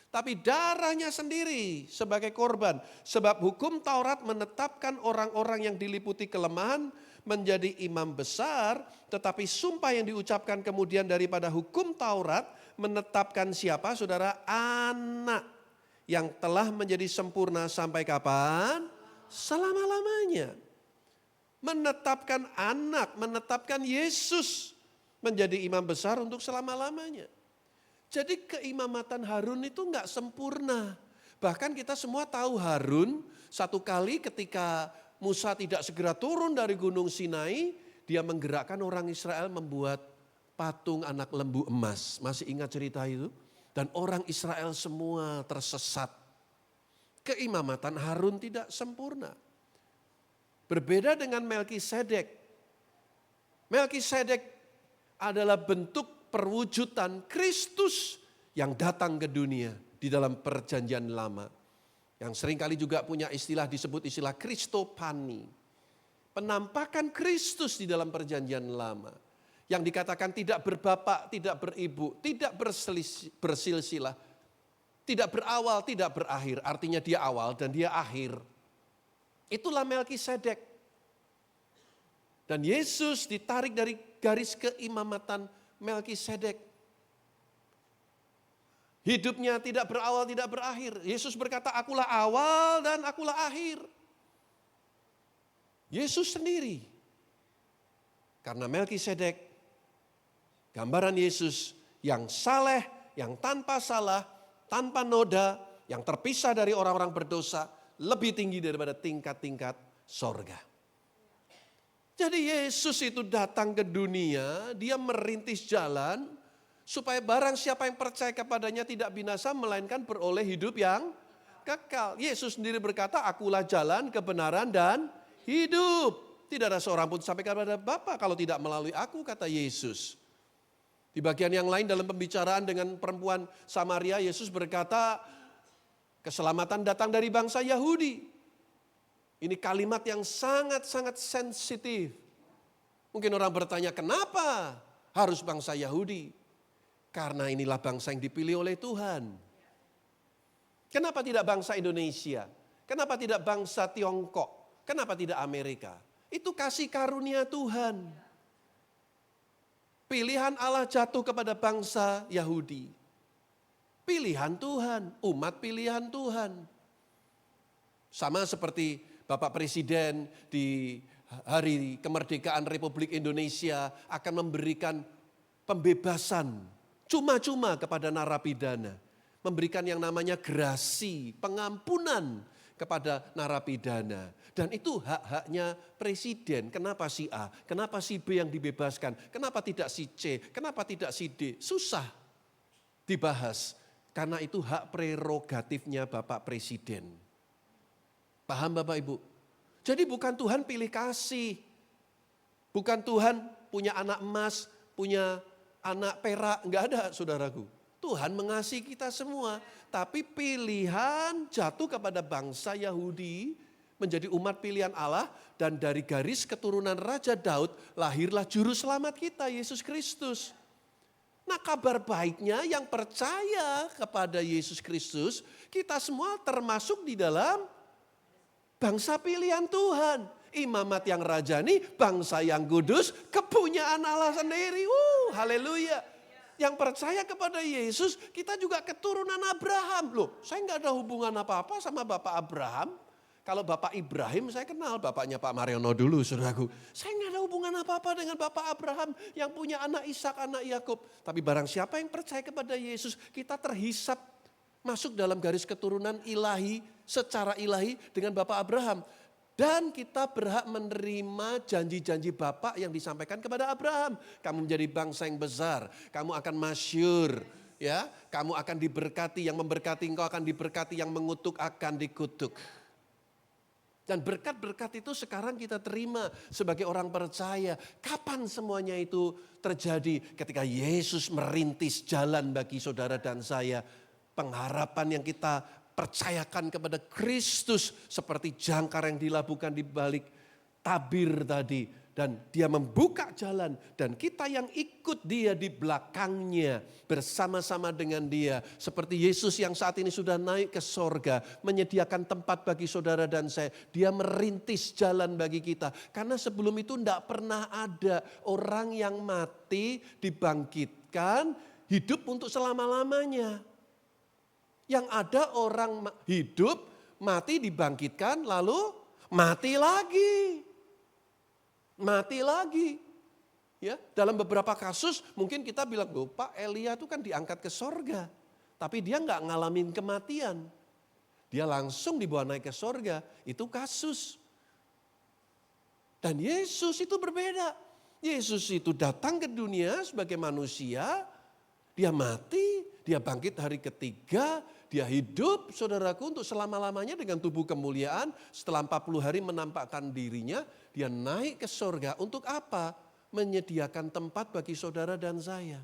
Tapi darahnya sendiri sebagai korban. Sebab hukum Taurat menetapkan orang-orang yang diliputi kelemahan menjadi imam besar. Tetapi sumpah yang diucapkan kemudian daripada hukum Taurat menetapkan siapa saudara? Anak. Yang telah menjadi sempurna sampai kapan? Selama-lamanya. Menetapkan anak, menetapkan Yesus menjadi imam besar untuk selama-lamanya. Jadi keimamatan Harun itu enggak sempurna. Bahkan kita semua tahu Harun satu kali ketika Musa tidak segera turun dari gunung Sinai, dia menggerakkan orang Israel membuat patung anak lembu emas. Masih ingat cerita itu? Dan orang Israel semua tersesat. Keimamatan Harun tidak sempurna. Berbeda dengan Melkisedek. Melkisedek adalah bentuk perwujudan Kristus yang datang ke dunia di dalam perjanjian lama. Yang seringkali juga punya istilah disebut istilah Kristopani. Penampakan Kristus di dalam perjanjian lama. Yang dikatakan tidak berbapak, tidak beribu, tidak bersilsilah, tidak berawal, tidak berakhir. Artinya dia awal dan dia akhir. Itulah Melkisedek. Dan Yesus ditarik dari garis keimamatan Melkisedek. Hidupnya tidak berawal, tidak berakhir. Yesus berkata, akulah awal dan akulah akhir. Yesus sendiri. Karena Melkisedek, gambaran Yesus yang saleh, yang tanpa salah, tanpa noda, yang terpisah dari orang-orang berdosa, lebih tinggi daripada tingkat-tingkat sorga. Jadi Yesus itu datang ke dunia, dia merintis jalan, supaya barang siapa yang percaya kepadanya tidak binasa, melainkan beroleh hidup yang kekal. Yesus sendiri berkata, akulah jalan, kebenaran, dan hidup. Tidak ada seorang pun sampai kepada Bapa kalau tidak melalui aku, kata Yesus. Di bagian yang lain dalam pembicaraan dengan perempuan Samaria, Yesus berkata, keselamatan datang dari bangsa Yahudi. Ini kalimat yang sangat-sangat sensitif. Mungkin orang bertanya, kenapa harus bangsa Yahudi? Karena inilah bangsa yang dipilih oleh Tuhan. Kenapa tidak bangsa Indonesia? Kenapa tidak bangsa Tiongkok? Kenapa tidak Amerika? Itu kasih karunia Tuhan. Pilihan Allah jatuh kepada bangsa Yahudi. Pilihan Tuhan, umat pilihan Tuhan. Sama seperti Bapak Presiden di hari kemerdekaan Republik Indonesia akan memberikan pembebasan cuma-cuma kepada narapidana. memberikan yang namanya grasi, pengampunan kepada narapidana. Dan itu hak-haknya presiden. Kenapa si A? Kenapa si B yang dibebaskan? Kenapa tidak si C? Kenapa tidak si D? Susah dibahas. Karena itu hak prerogatifnya Bapak Presiden. Paham Bapak Ibu? Jadi bukan Tuhan pilih kasih. Bukan Tuhan punya anak emas, punya anak perak. Enggak ada saudaraku. Tuhan mengasihi kita semua. Tapi pilihan jatuh kepada bangsa Yahudi menjadi umat pilihan Allah. Dan dari garis keturunan Raja Daud lahirlah juru selamat kita, Yesus Kristus. Nah kabar baiknya yang percaya kepada Yesus Kristus, kita semua termasuk di dalam bangsa pilihan Tuhan. Imamat yang rajani, bangsa yang kudus, kepunyaan Allah sendiri. Haleluya. Yang percaya kepada Yesus, kita juga keturunan Abraham. Loh, saya nggak ada hubungan apa-apa sama Bapak Abraham. Kalau Bapak Ibrahim saya kenal, bapaknya Pak Mariono dulu saudaraku. Saya nggak ada hubungan apa-apa dengan Bapak Abraham yang punya anak Ishak, anak Yakub. Tapi barang siapa yang percaya kepada Yesus, kita terhisap masuk dalam garis keturunan ilahi, secara ilahi dengan Bapak Abraham. Dan kita berhak menerima janji-janji Bapak yang disampaikan kepada Abraham. Kamu menjadi bangsa yang besar, kamu akan masyhur, ya, kamu akan diberkati, yang memberkati engkau akan diberkati, yang mengutuk akan dikutuk. Dan berkat-berkat itu sekarang kita terima sebagai orang percaya. Kapan semuanya itu terjadi? Ketika Yesus merintis jalan bagi saudara dan saya. Pengharapan yang kita percayakan kepada Kristus seperti jangkar yang dilabuhkan di balik tabir tadi. Dan dia membuka jalan dan kita yang ikut dia di belakangnya bersama-sama dengan dia. Seperti Yesus yang saat ini sudah naik ke sorga, menyediakan tempat bagi saudara dan saya. Dia merintis jalan bagi kita. Karena sebelum itu tidak pernah ada orang yang mati dibangkitkan hidup untuk selama-lamanya. Yang ada orang hidup, mati dibangkitkan lalu mati lagi. Mati lagi. Ya, dalam beberapa kasus mungkin kita bilang, loh Pak Elia itu kan diangkat ke sorga. Tapi dia nggak ngalamin kematian. Dia langsung dibawa naik ke sorga. Itu kasus. Dan Yesus itu berbeda. Yesus itu datang ke dunia sebagai manusia. Dia mati, dia bangkit hari ketiga. Dia hidup saudaraku untuk selama-lamanya dengan tubuh kemuliaan. Setelah 40 hari menampakkan dirinya. Dia naik ke sorga untuk apa? Menyediakan tempat bagi saudara dan saya.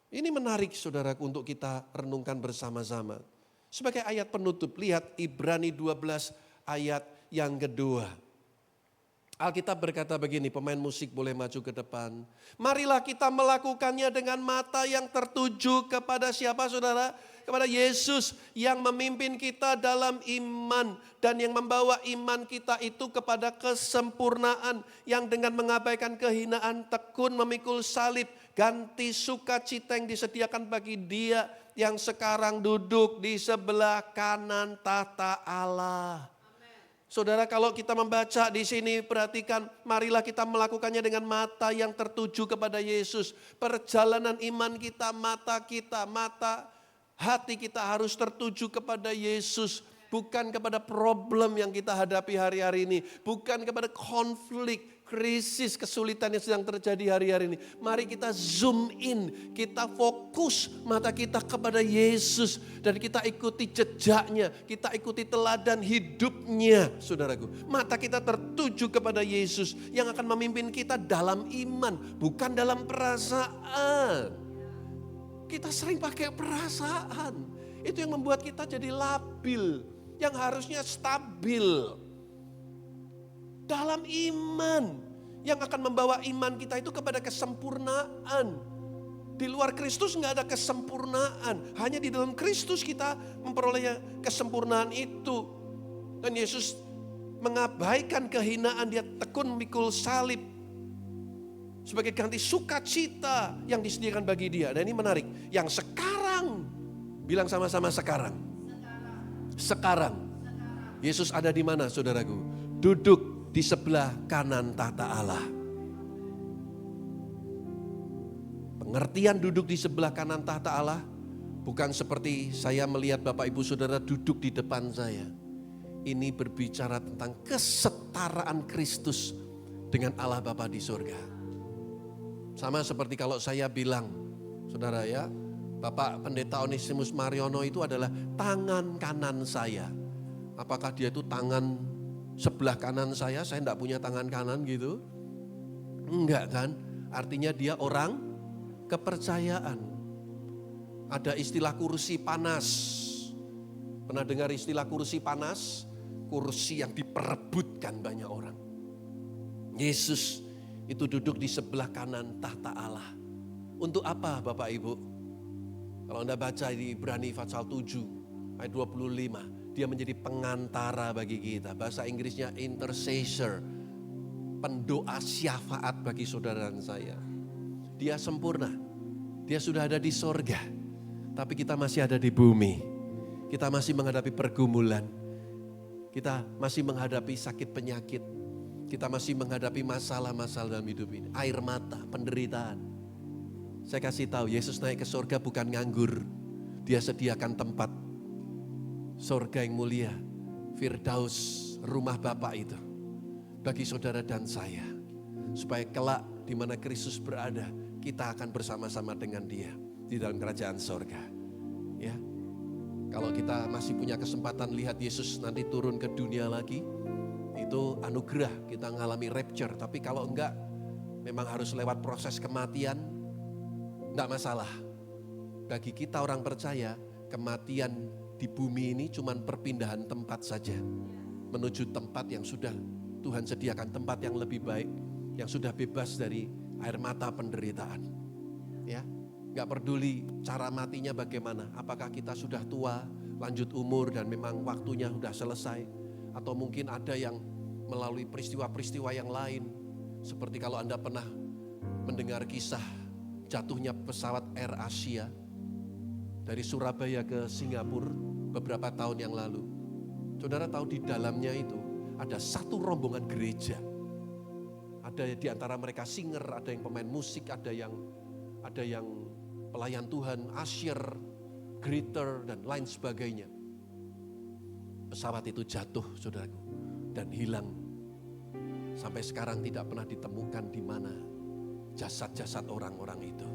Ini menarik saudaraku untuk kita renungkan bersama-sama. Sebagai ayat penutup, lihat Ibrani 12 ayat yang kedua. Alkitab berkata begini, pemain musik boleh maju ke depan. Marilah kita melakukannya dengan mata yang tertuju kepada siapa saudara? Kepada Yesus yang memimpin kita dalam iman. Dan yang membawa iman kita itu kepada kesempurnaan. Yang dengan mengabaikan kehinaan tekun memikul salib. Ganti sukacita yang disediakan bagi dia yang sekarang duduk di sebelah kanan tahta Allah. Saudara, kalau kita membaca di sini perhatikan, marilah kita melakukannya dengan mata yang tertuju kepada Yesus. Perjalanan iman kita, mata hati kita harus tertuju kepada Yesus. Bukan kepada problem yang kita hadapi hari-hari ini. Bukan kepada konflik, krisis, kesulitan yang sedang terjadi hari-hari ini. Mari kita zoom in, kita fokus mata kita kepada Yesus. Dan kita ikuti jejaknya, kita ikuti teladan hidupnya saudaraku. Mata kita tertuju kepada Yesus yang akan memimpin kita dalam iman, bukan dalam perasaan. Kita sering pakai perasaan, itu yang membuat kita jadi labil. Yang harusnya stabil dalam iman yang akan membawa iman kita itu kepada kesempurnaan. Di luar Kristus nggak ada kesempurnaan, hanya di dalam Kristus kita memperoleh kesempurnaan itu. Dan Yesus mengabaikan kehinaan, dia tekun memikul salib sebagai ganti sukacita yang disediakan bagi dia. Dan ini menarik, yang sekarang, bilang sama-sama sekarang. Sekarang, Yesus ada di mana saudaraku? Duduk di sebelah kanan tahta Allah. Pengertian duduk di sebelah kanan tahta Allah bukan seperti saya melihat Bapak Ibu Saudara duduk di depan saya. Ini berbicara tentang kesetaraan Kristus dengan Allah Bapa di surga. Sama seperti kalau saya bilang, saudara ya, Bapak Pendeta Onesimus Mariono itu adalah tangan kanan saya. Apakah dia itu tangan sebelah kanan saya enggak punya tangan kanan gitu? Enggak kan? Artinya dia orang kepercayaan. Ada istilah kursi panas. Pernah dengar istilah kursi panas? Kursi yang diperebutkan banyak orang. Yesus itu duduk di sebelah kanan tahta Allah. Untuk apa Bapak Ibu? Kalau Anda baca di Ibrani pasal 7 ayat 25. Dia menjadi pengantara bagi kita. Bahasa Inggrisnya intercessor. Pendoa syafaat bagi saudara dan saya. Dia sempurna. Dia sudah ada di sorga. Tapi kita masih ada di bumi. Kita masih menghadapi pergumulan. Kita masih menghadapi sakit penyakit. Kita masih menghadapi masalah-masalah dalam hidup ini. Air mata, penderitaan. Saya kasih tahu, Yesus naik ke sorga bukan nganggur. Dia sediakan tempat. Sorga yang mulia. Firdaus, rumah Bapa itu. Bagi saudara dan saya. Supaya kelak di mana Kristus berada, kita akan bersama-sama dengan Dia di dalam kerajaan sorga. Ya. Kalau kita masih punya kesempatan lihat Yesus nanti turun ke dunia lagi, itu anugerah kita mengalami rapture. Tapi kalau enggak, memang harus lewat proses kematian, enggak masalah. Bagi kita orang percaya, kematian di bumi ini cuma perpindahan tempat saja. Menuju tempat yang sudah Tuhan sediakan, tempat yang lebih baik, yang sudah bebas dari air mata penderitaan. Ya. Gak peduli cara matinya bagaimana, apakah kita sudah tua, lanjut umur dan memang waktunya sudah selesai. Atau mungkin ada yang melalui peristiwa-peristiwa yang lain. Seperti kalau Anda pernah mendengar kisah jatuhnya pesawat Air Asia dari Surabaya ke Singapura beberapa tahun yang lalu. Saudara tahu di dalamnya itu ada satu rombongan gereja. Ada di antara mereka singer, ada yang pemain musik, ada yang pelayan Tuhan, usher, greeter, dan lain sebagainya. Pesawat itu jatuh, saudaraku, dan hilang. Sampai sekarang tidak pernah ditemukan di mana jasad-jasad orang-orang itu.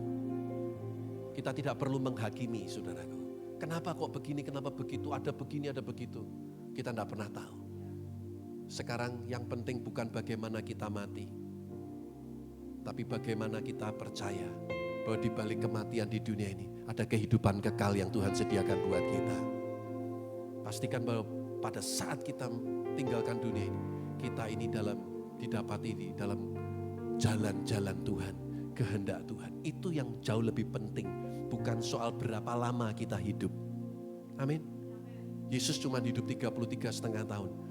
Kita tidak perlu menghakimi, saudaraku. Kenapa kok begini, kenapa begitu, ada begini, ada begitu. Kita tidak pernah tahu. Sekarang yang penting bukan bagaimana kita mati, tapi bagaimana kita percaya bahwa di balik kematian di dunia ini ada kehidupan kekal yang Tuhan sediakan buat kita. Pastikan bahwa pada saat kita tinggalkan dunia ini, kita ini didapati di dalam jalan-jalan Tuhan, kehendak Tuhan. Itu yang jauh lebih penting, bukan soal berapa lama kita hidup. Amin. Yesus cuma hidup 33,5 tahun.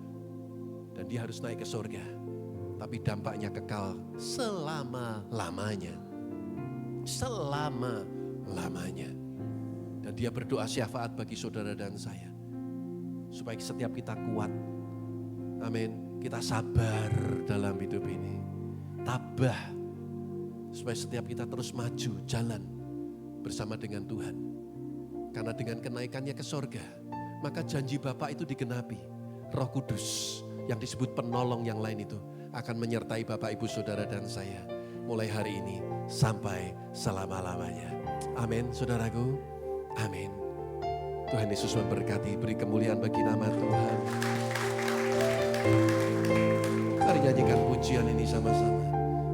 Dan dia harus naik ke surga. Tapi dampaknya kekal selama-lamanya. Selama-lamanya. Dan dia berdoa syafaat bagi saudara dan saya. Supaya setiap kita kuat. Amin. Kita sabar dalam hidup ini. Tabah. Supaya setiap kita terus maju, jalan bersama dengan Tuhan. Karena dengan kenaikannya ke surga, maka janji Bapa itu digenapi. Roh Kudus yang disebut penolong yang lain itu akan menyertai Bapak, Ibu, Saudara dan saya. Mulai hari ini sampai selama-lamanya. Amin, saudaraku. Amin. Tuhan Yesus memberkati, beri kemuliaan bagi nama Tuhan. Mari nyanyikan pujian ini sama-sama.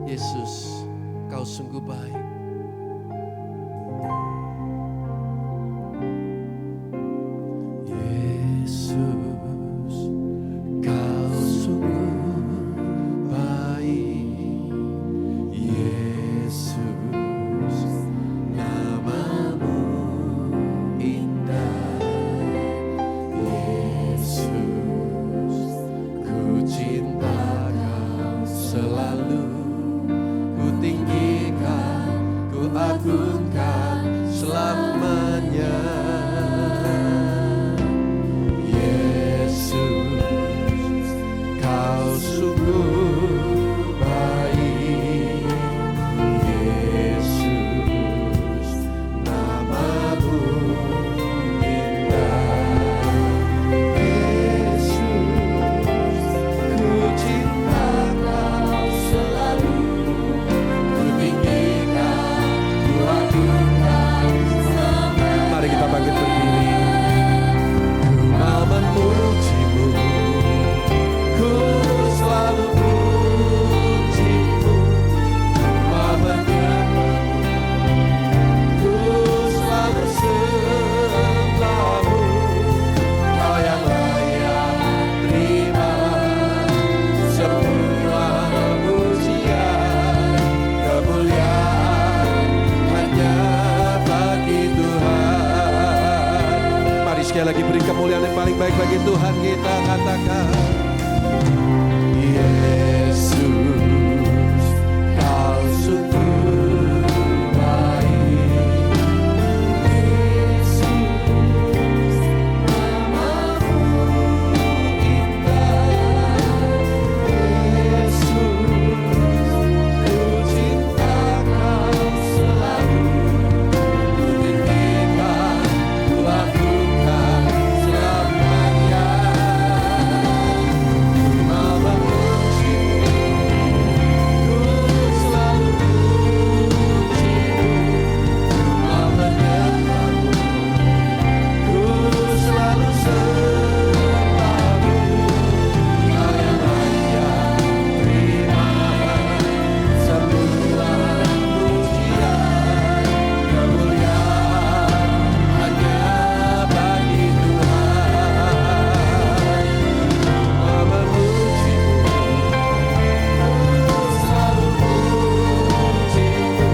Yesus, Kau sungguh baik.
Selalu ku tinggikan
katakan, Yesus, kau sungguh baik. Yesus, namamu indah. Yesus, ku cinta kau selalu. Ku tinggikan, ku agungkan selamanya. Ku mau memuji-Mu, ku selalu puji-Mu. Ku mau menyembah-Mu, ku selalu sembah-Mu. Kau yang layak terima semua pujian, kemuliaan hanya bagi Tuhan. Mau memuji-Mu, ku selalu puji-Mu.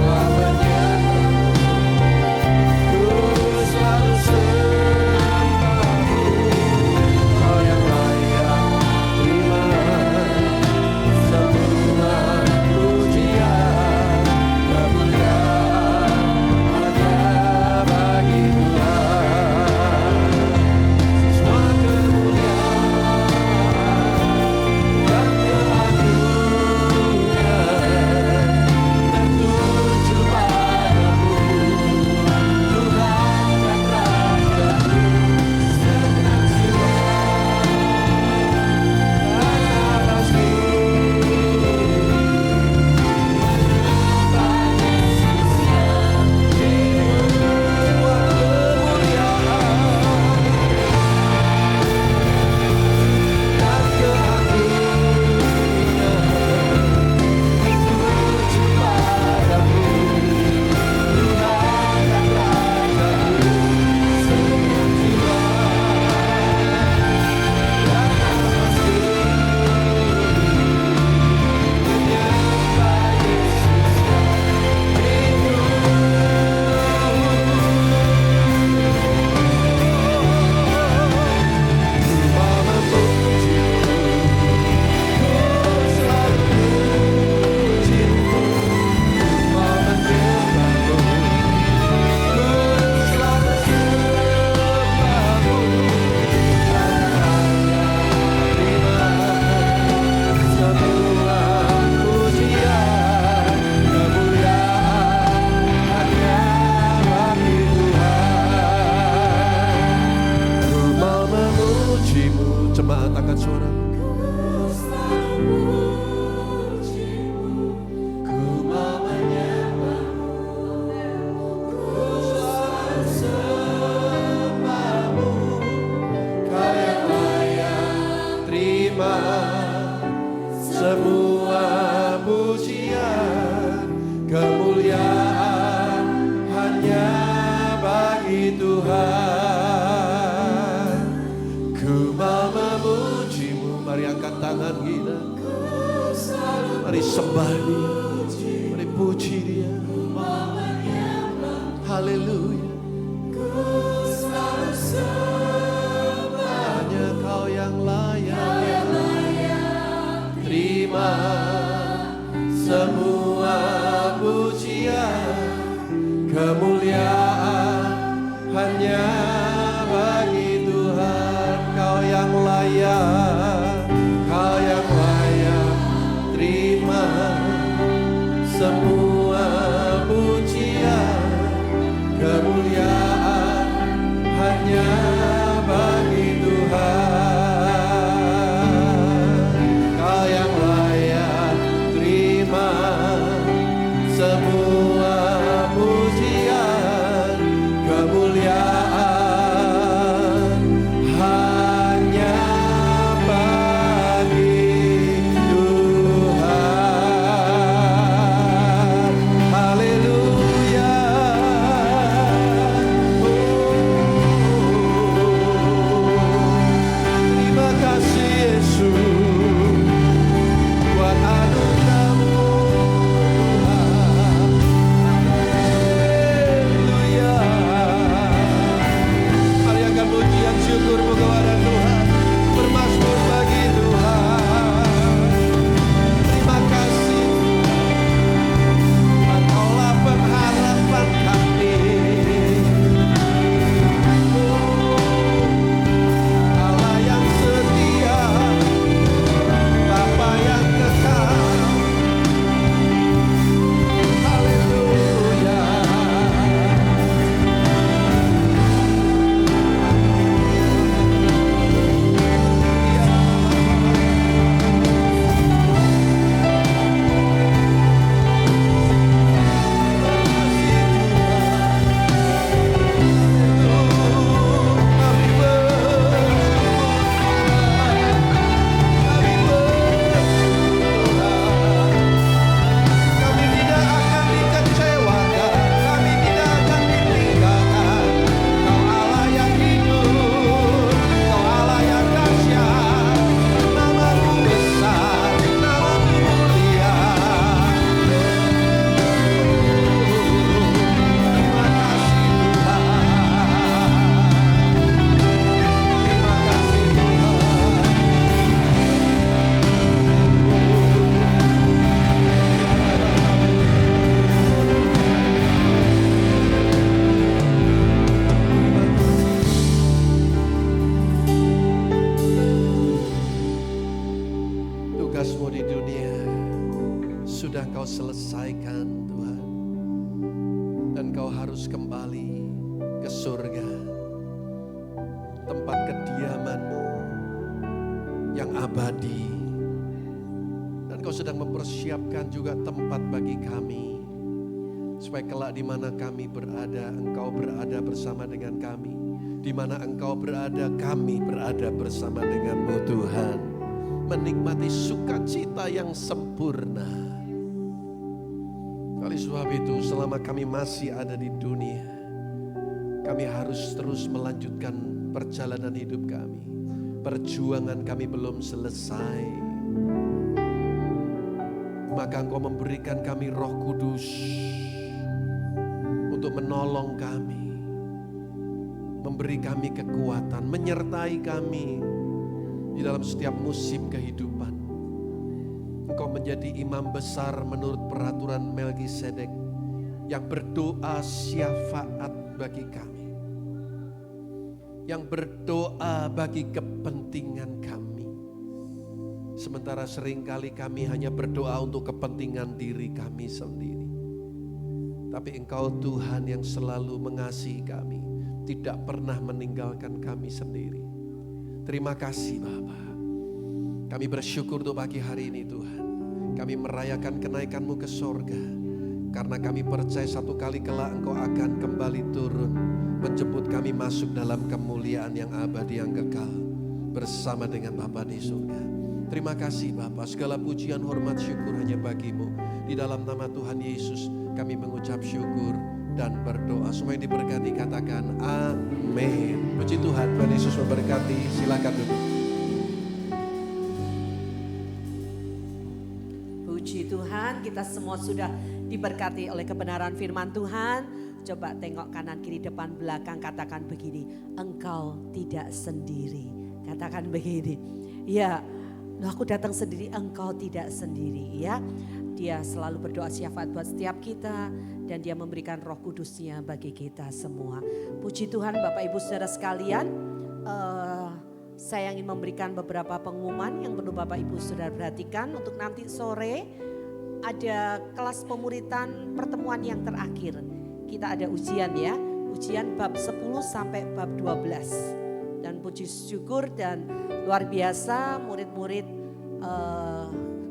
Mau menyembah-Mu, ku selalu sembah-Mu. Kau yang layak terima semua pujian, kemuliaan hanya bagi Tuhan. Semua kemuliaan dan keagungan tertuju padamu, Tuhan dan Raja-Ku. Segenap jiwa dan nafasku menyembah Yesus yang hidup. Semua kemuliaan dan keagungan tertuju padamu, Tuhan dan Raja-Ku. Segenap jiwa dan nafasku menyembah Yesus yang jemaat angkat suara. Ku mau menyembah-Mu, ku selalu sembah-Mu. Kau yang layak terima semua pujian, kemuliaan hanya bagi Tuhan. Ku mau memuji-Mu. Mari angkat tangan kita. Mari sembah Dia, mari puji Dia. Haleluya. Hanya Kau yang layak terima semua pujian, kemuliaan hanya bagi Tuhan. Kau yang layak, Kau yang layak terima semua pujian, kemuliaan Engkau selesaikan Tuhan. Dan Engkau harus kembali ke surga, tempat kediaman-Mu yang abadi. Dan Engkau sedang mempersiapkan juga tempat bagi kami, supaya kelak di mana kami berada, Engkau berada bersama dengan kami. Di mana Engkau berada, kami berada bersama dengan-Mu Tuhan. Menikmati sukacita yang sempurna. Oleh sebab itu, selama kami masih ada di dunia, kami harus terus melanjutkan perjalanan hidup kami. Perjuangan kami belum selesai. Maka Engkau memberikan kami Roh Kudus untuk menolong kami, memberi kami kekuatan, menyertai kami di dalam setiap musim kehidupan. Engkau menjadi imam besar menurut peraturan Melkisedek yang berdoa syafaat bagi kami, yang berdoa bagi kepentingan kami. Sementara seringkali kami hanya berdoa untuk kepentingan diri kami sendiri. Tapi Engkau Tuhan yang selalu mengasihi kami, tidak pernah meninggalkan kami sendiri. Terima kasih Bapa. Kami bersyukur untuk pagi hari ini Tuhan. Kami merayakan kenaikan-Mu ke sorga. Karena kami percaya satu kali kelak Engkau akan kembali turun, menjemput kami masuk dalam kemuliaan yang abadi yang kekal bersama dengan Bapa di surga. Terima kasih Bapa. Segala pujian, hormat, syukur hanya bagi-Mu. Di dalam nama Tuhan Yesus kami mengucap syukur dan berdoa. Semua yang diberkati katakan amin. Puji Tuhan, Tuhan Yesus memberkati. Silakan duduk.
Puji Tuhan, kita semua sudah diberkati oleh kebenaran firman Tuhan. Coba tengok kanan kiri depan belakang, katakan begini, engkau tidak sendiri. Katakan begini, ya aku datang sendiri, engkau tidak sendiri ya. Dia selalu berdoa syafaat buat setiap kita dan dia memberikan Roh Kudus-Nya bagi kita semua. Puji Tuhan Bapak Ibu Saudara sekalian, saya ingin memberikan beberapa pengumuman yang perlu Bapak Ibu Saudara perhatikan. Untuk nanti sore ada kelas pemuritan pertemuan yang terakhir. Kita ada ujian ya, ujian bab 10 sampai bab 12. Dan puji syukur dan luar biasa murid-murid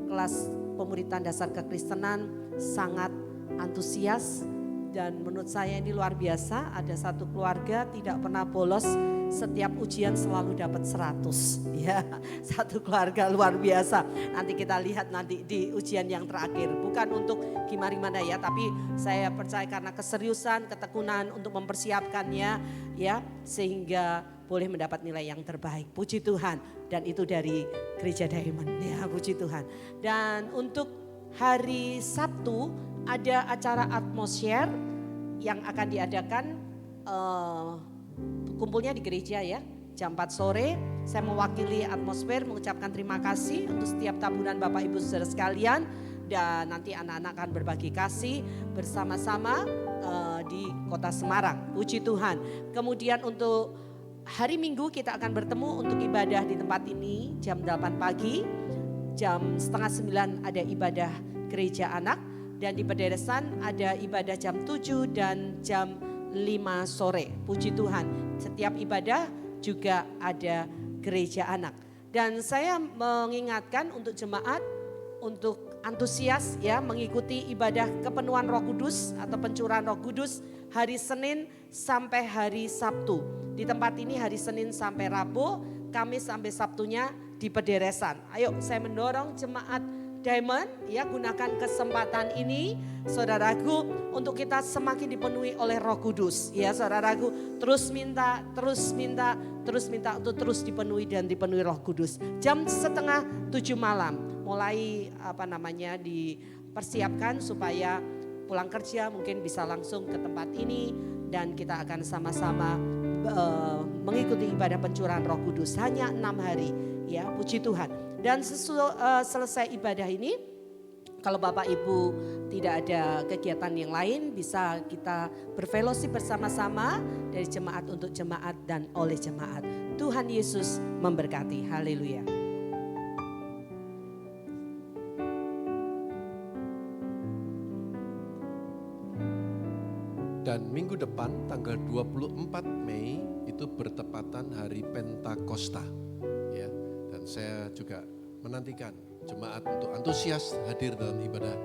kelas pemuritan dasar kekristenan sangat antusias dan menurut saya ini luar biasa. Ada satu keluarga tidak pernah bolos, setiap ujian selalu dapat 100 ya. Satu keluarga luar biasa. Nanti kita lihat nanti di ujian yang terakhir. Bukan untuk gimana ya, tapi saya percaya karena keseriusan, ketekunan untuk mempersiapkannya ya, sehingga boleh mendapat nilai yang terbaik. Puji Tuhan. Dan itu dari Gereja Diamond ya, puji Tuhan. Dan untuk hari Sabtu ada acara atmosfer yang akan diadakan, kumpulnya di gereja ya, jam 4 sore. Saya mewakili atmosfer mengucapkan terima kasih untuk setiap tabungan Bapak Ibu Saudara sekalian. Dan nanti anak-anak akan berbagi kasih bersama-sama di kota Semarang. Puji Tuhan. Kemudian untuk hari Minggu kita akan bertemu untuk ibadah di tempat ini jam 8 pagi. Jam setengah 9 ada ibadah gereja anak. Dan di pederesan ada ibadah jam 7 dan jam 5 sore. Puji Tuhan, setiap ibadah juga ada gereja anak. Dan saya mengingatkan untuk jemaat, untuk antusias ya mengikuti ibadah kepenuhan Roh Kudus atau pencurahan Roh Kudus hari Senin sampai hari Sabtu. Di tempat ini hari Senin sampai Rabu, Kamis sampai Sabtunya di pederesan. Ayo saya mendorong jemaat Diamond ya, gunakan kesempatan ini saudaraku untuk kita semakin dipenuhi oleh Roh Kudus ya saudaraku. Terus minta untuk terus dipenuhi dan dipenuhi Roh Kudus. Jam 6:30 malam mulai dipersiapkan supaya pulang kerja mungkin bisa langsung ke tempat ini dan kita akan sama-sama mengikuti ibadah pencurahan Roh Kudus hanya 6 hari ya, puji Tuhan. Dan selesai ibadah ini, kalau Bapak Ibu tidak ada kegiatan yang lain, bisa kita berfellowship bersama-sama dari jemaat untuk jemaat dan oleh jemaat. Tuhan Yesus memberkati. Haleluya.
Dan minggu depan tanggal 24 Mei itu bertepatan hari Pentakosta. Ya, dan saya juga menantikan jemaat untuk antusias hadir dalam ibadah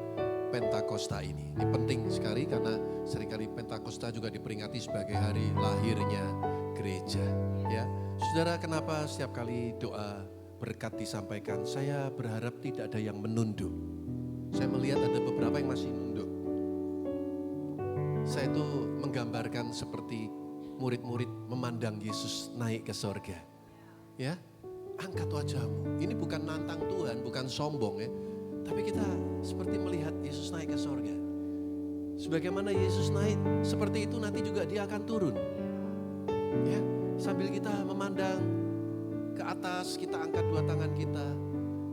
Pentakosta ini. Ini penting sekali karena seringkali Pentakosta juga diperingati sebagai hari lahirnya gereja. Ya, saudara, kenapa setiap kali doa berkat disampaikan, saya berharap tidak ada yang menunduk. Saya melihat ada beberapa yang masih nunduk. Saya itu menggambarkan seperti murid-murid memandang Yesus naik ke sorga. Ya, angkat wajahmu. Ini bukan nantang Tuhan, bukan sombong ya. Tapi kita seperti melihat Yesus naik ke sorga. Sebagaimana Yesus naik, seperti itu nanti juga dia akan turun. Ya, sambil kita memandang ke atas, kita angkat dua tangan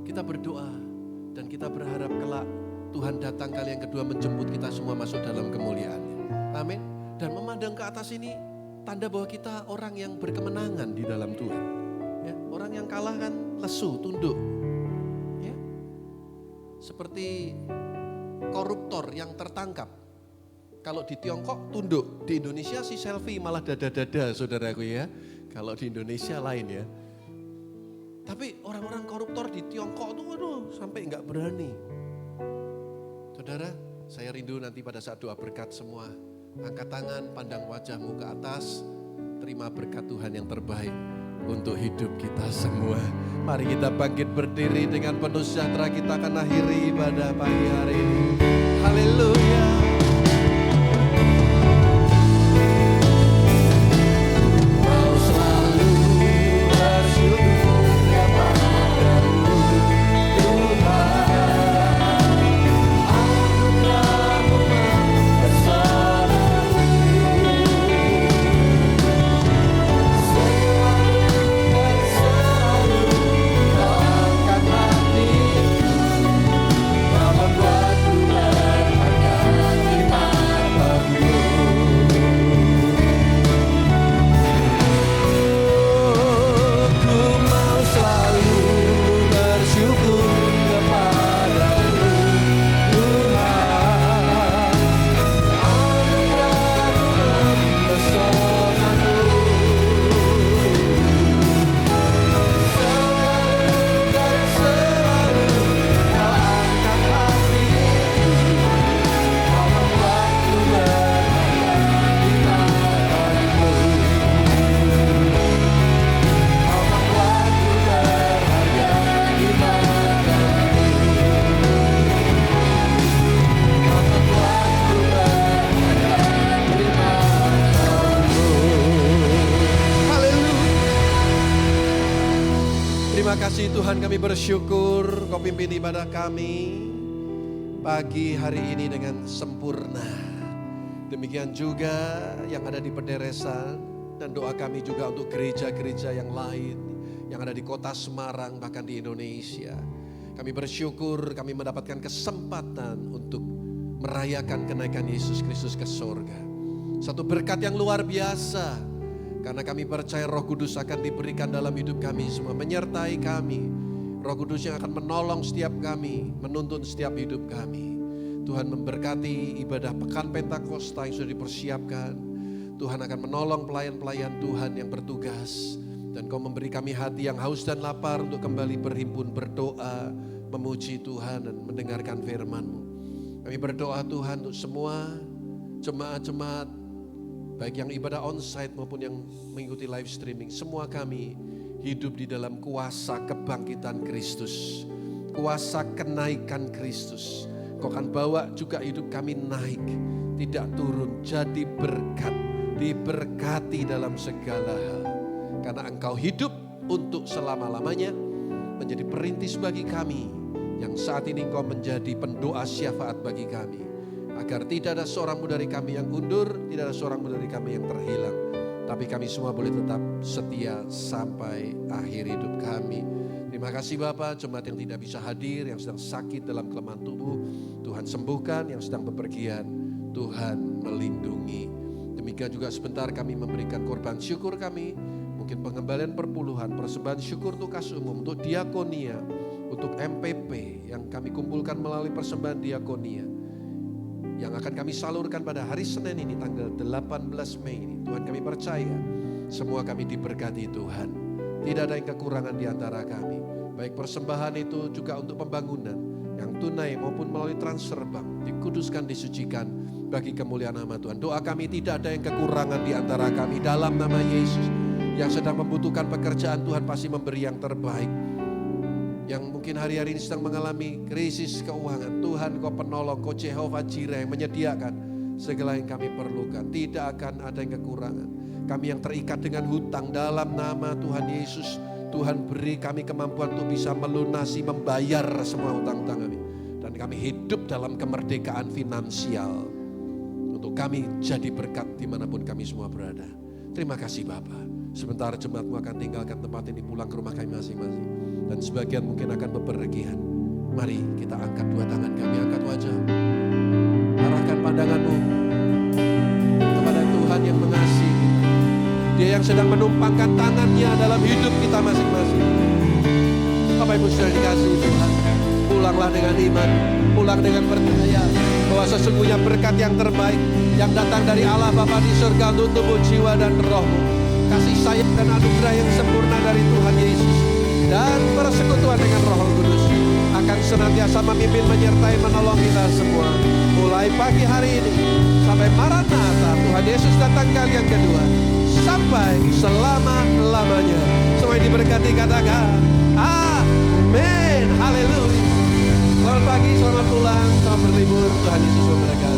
kita berdoa, dan kita berharap kelak Tuhan datang kali yang kedua menjemput kita semua masuk dalam kemuliaan-Nya. Amin. Dan memandang ke atas ini tanda bahwa kita orang yang berkemenangan di dalam Tuhan. Ya, orang yang kalah kan lesu, tunduk. Ya. Seperti koruptor yang tertangkap. Kalau di Tiongkok tunduk, di Indonesia si selfie malah dada-dada saudaraku ya. Kalau di Indonesia lain ya. Tapi orang-orang koruptor di Tiongkok tuh aduh sampai enggak berani. Saudara, saya rindu nanti pada saat doa berkat semua. Angkat tangan, pandang wajahmu ke atas. Terima berkat Tuhan yang terbaik untuk hidup kita semua. Mari kita bangkit berdiri dengan penuh sejahtera. Kita akan akhiri ibadah pagi hari ini. Haleluya. Tuhan, kami bersyukur Kau pimpin ibadah kami pagi hari ini dengan sempurna. Demikian juga yang ada di Pederesan, dan doa kami juga untuk gereja-gereja yang lain yang ada di kota Semarang bahkan di Indonesia. Kami bersyukur kami mendapatkan kesempatan untuk merayakan kenaikan Yesus Kristus ke sorga. Satu berkat yang luar biasa, karena kami percaya Roh Kudus akan diberikan dalam hidup kami semua, menyertai kami. Roh Kudus yang akan menolong setiap kami, menuntun setiap hidup kami. Tuhan memberkati ibadah Pekan Pentakosta yang sudah dipersiapkan. Tuhan akan menolong pelayan-pelayan Tuhan yang bertugas. Dan Kau memberi kami hati yang haus dan lapar untuk kembali berhimpun, berdoa, memuji Tuhan dan mendengarkan firman-Mu. Kami berdoa Tuhan untuk semua jemaat-jemaat, baik yang ibadah onsite maupun yang mengikuti live streaming. Semua kami hidup di dalam kuasa kebangkitan Kristus, kuasa kenaikan Kristus. Kau akan bawa juga hidup kami naik, tidak turun, jadi berkat, diberkati dalam segala hal. Karena Engkau hidup untuk selama-lamanya, menjadi perintis bagi kami, yang saat ini Engkau menjadi pendoa syafaat bagi kami. Agar tidak ada seorang pun dari kami yang undur, tidak ada seorang pun dari kami yang terhilang. Tapi kami semua boleh tetap setia sampai akhir hidup kami. Terima kasih Bapak, jemaat yang tidak bisa hadir, yang sedang sakit dalam kelemahan tubuh, Tuhan sembuhkan, yang sedang bepergian, Tuhan melindungi. Demikian juga sebentar kami memberikan korban syukur kami, mungkin pengembalian perpuluhan, persembahan syukur tugas umum, untuk diakonia, untuk MPP yang kami kumpulkan melalui persembahan diakonia. yang akan kami salurkan pada hari Senin ini tanggal 18 Mei ini. Tuhan, kami percaya semua kami diberkati Tuhan. Tidak ada yang kekurangan di antara kami. Baik persembahan itu juga untuk pembangunan yang tunai maupun melalui transfer bank, dikuduskan, disucikan bagi kemuliaan nama Tuhan. Doa kami tidak ada yang kekurangan di antara kami dalam nama Yesus. Yang sedang membutuhkan pekerjaan, Tuhan pasti memberi yang terbaik. Yang mungkin hari-hari ini sedang mengalami krisis keuangan, Tuhan Kau penolong, Kau Jehovah Jireh yang menyediakan segala yang kami perlukan. Tidak akan ada yang kekurangan. Kami yang terikat dengan hutang dalam nama Tuhan Yesus, Tuhan beri kami kemampuan untuk bisa melunasi, membayar semua hutang-hutang kami. Dan kami hidup dalam kemerdekaan finansial. Untuk kami jadi berkat dimanapun kami semua berada. Terima kasih Bapa. Sebentar jemaatmu akan tinggalkan tempat ini, pulang ke rumah kami masing-masing. Dan sebagian mungkin akan bepergian. Mari kita angkat dua tangan kami, angkat wajah. Arahkan pandanganmu kepada Tuhan yang mengasihi kita. Dia yang sedang menumpangkan tangannya dalam hidup kita masing-masing. Bapak Ibu sudah dikasihi Tuhan, pulanglah dengan iman, pulang dengan percaya bahwa sesungguhnya berkat yang terbaik yang datang dari Allah Bapa di surga untuk tubuh, jiwa dan rohmu. Kasih sayang dan anugerah yang sempurna dari Tuhan Yesus dan persekutuan dengan Roh Kudus akan senantiasa memimpin, menyertai, menolong kita semua. Mulai pagi hari ini sampai Maranatha, Tuhan Yesus datang kali yang kedua, sampai selama-lamanya. Semua yang diberkati katakan amin, haleluya. Selamat pagi, selamat pulang, selamat berlibur. Tuhan Yesus memberkati.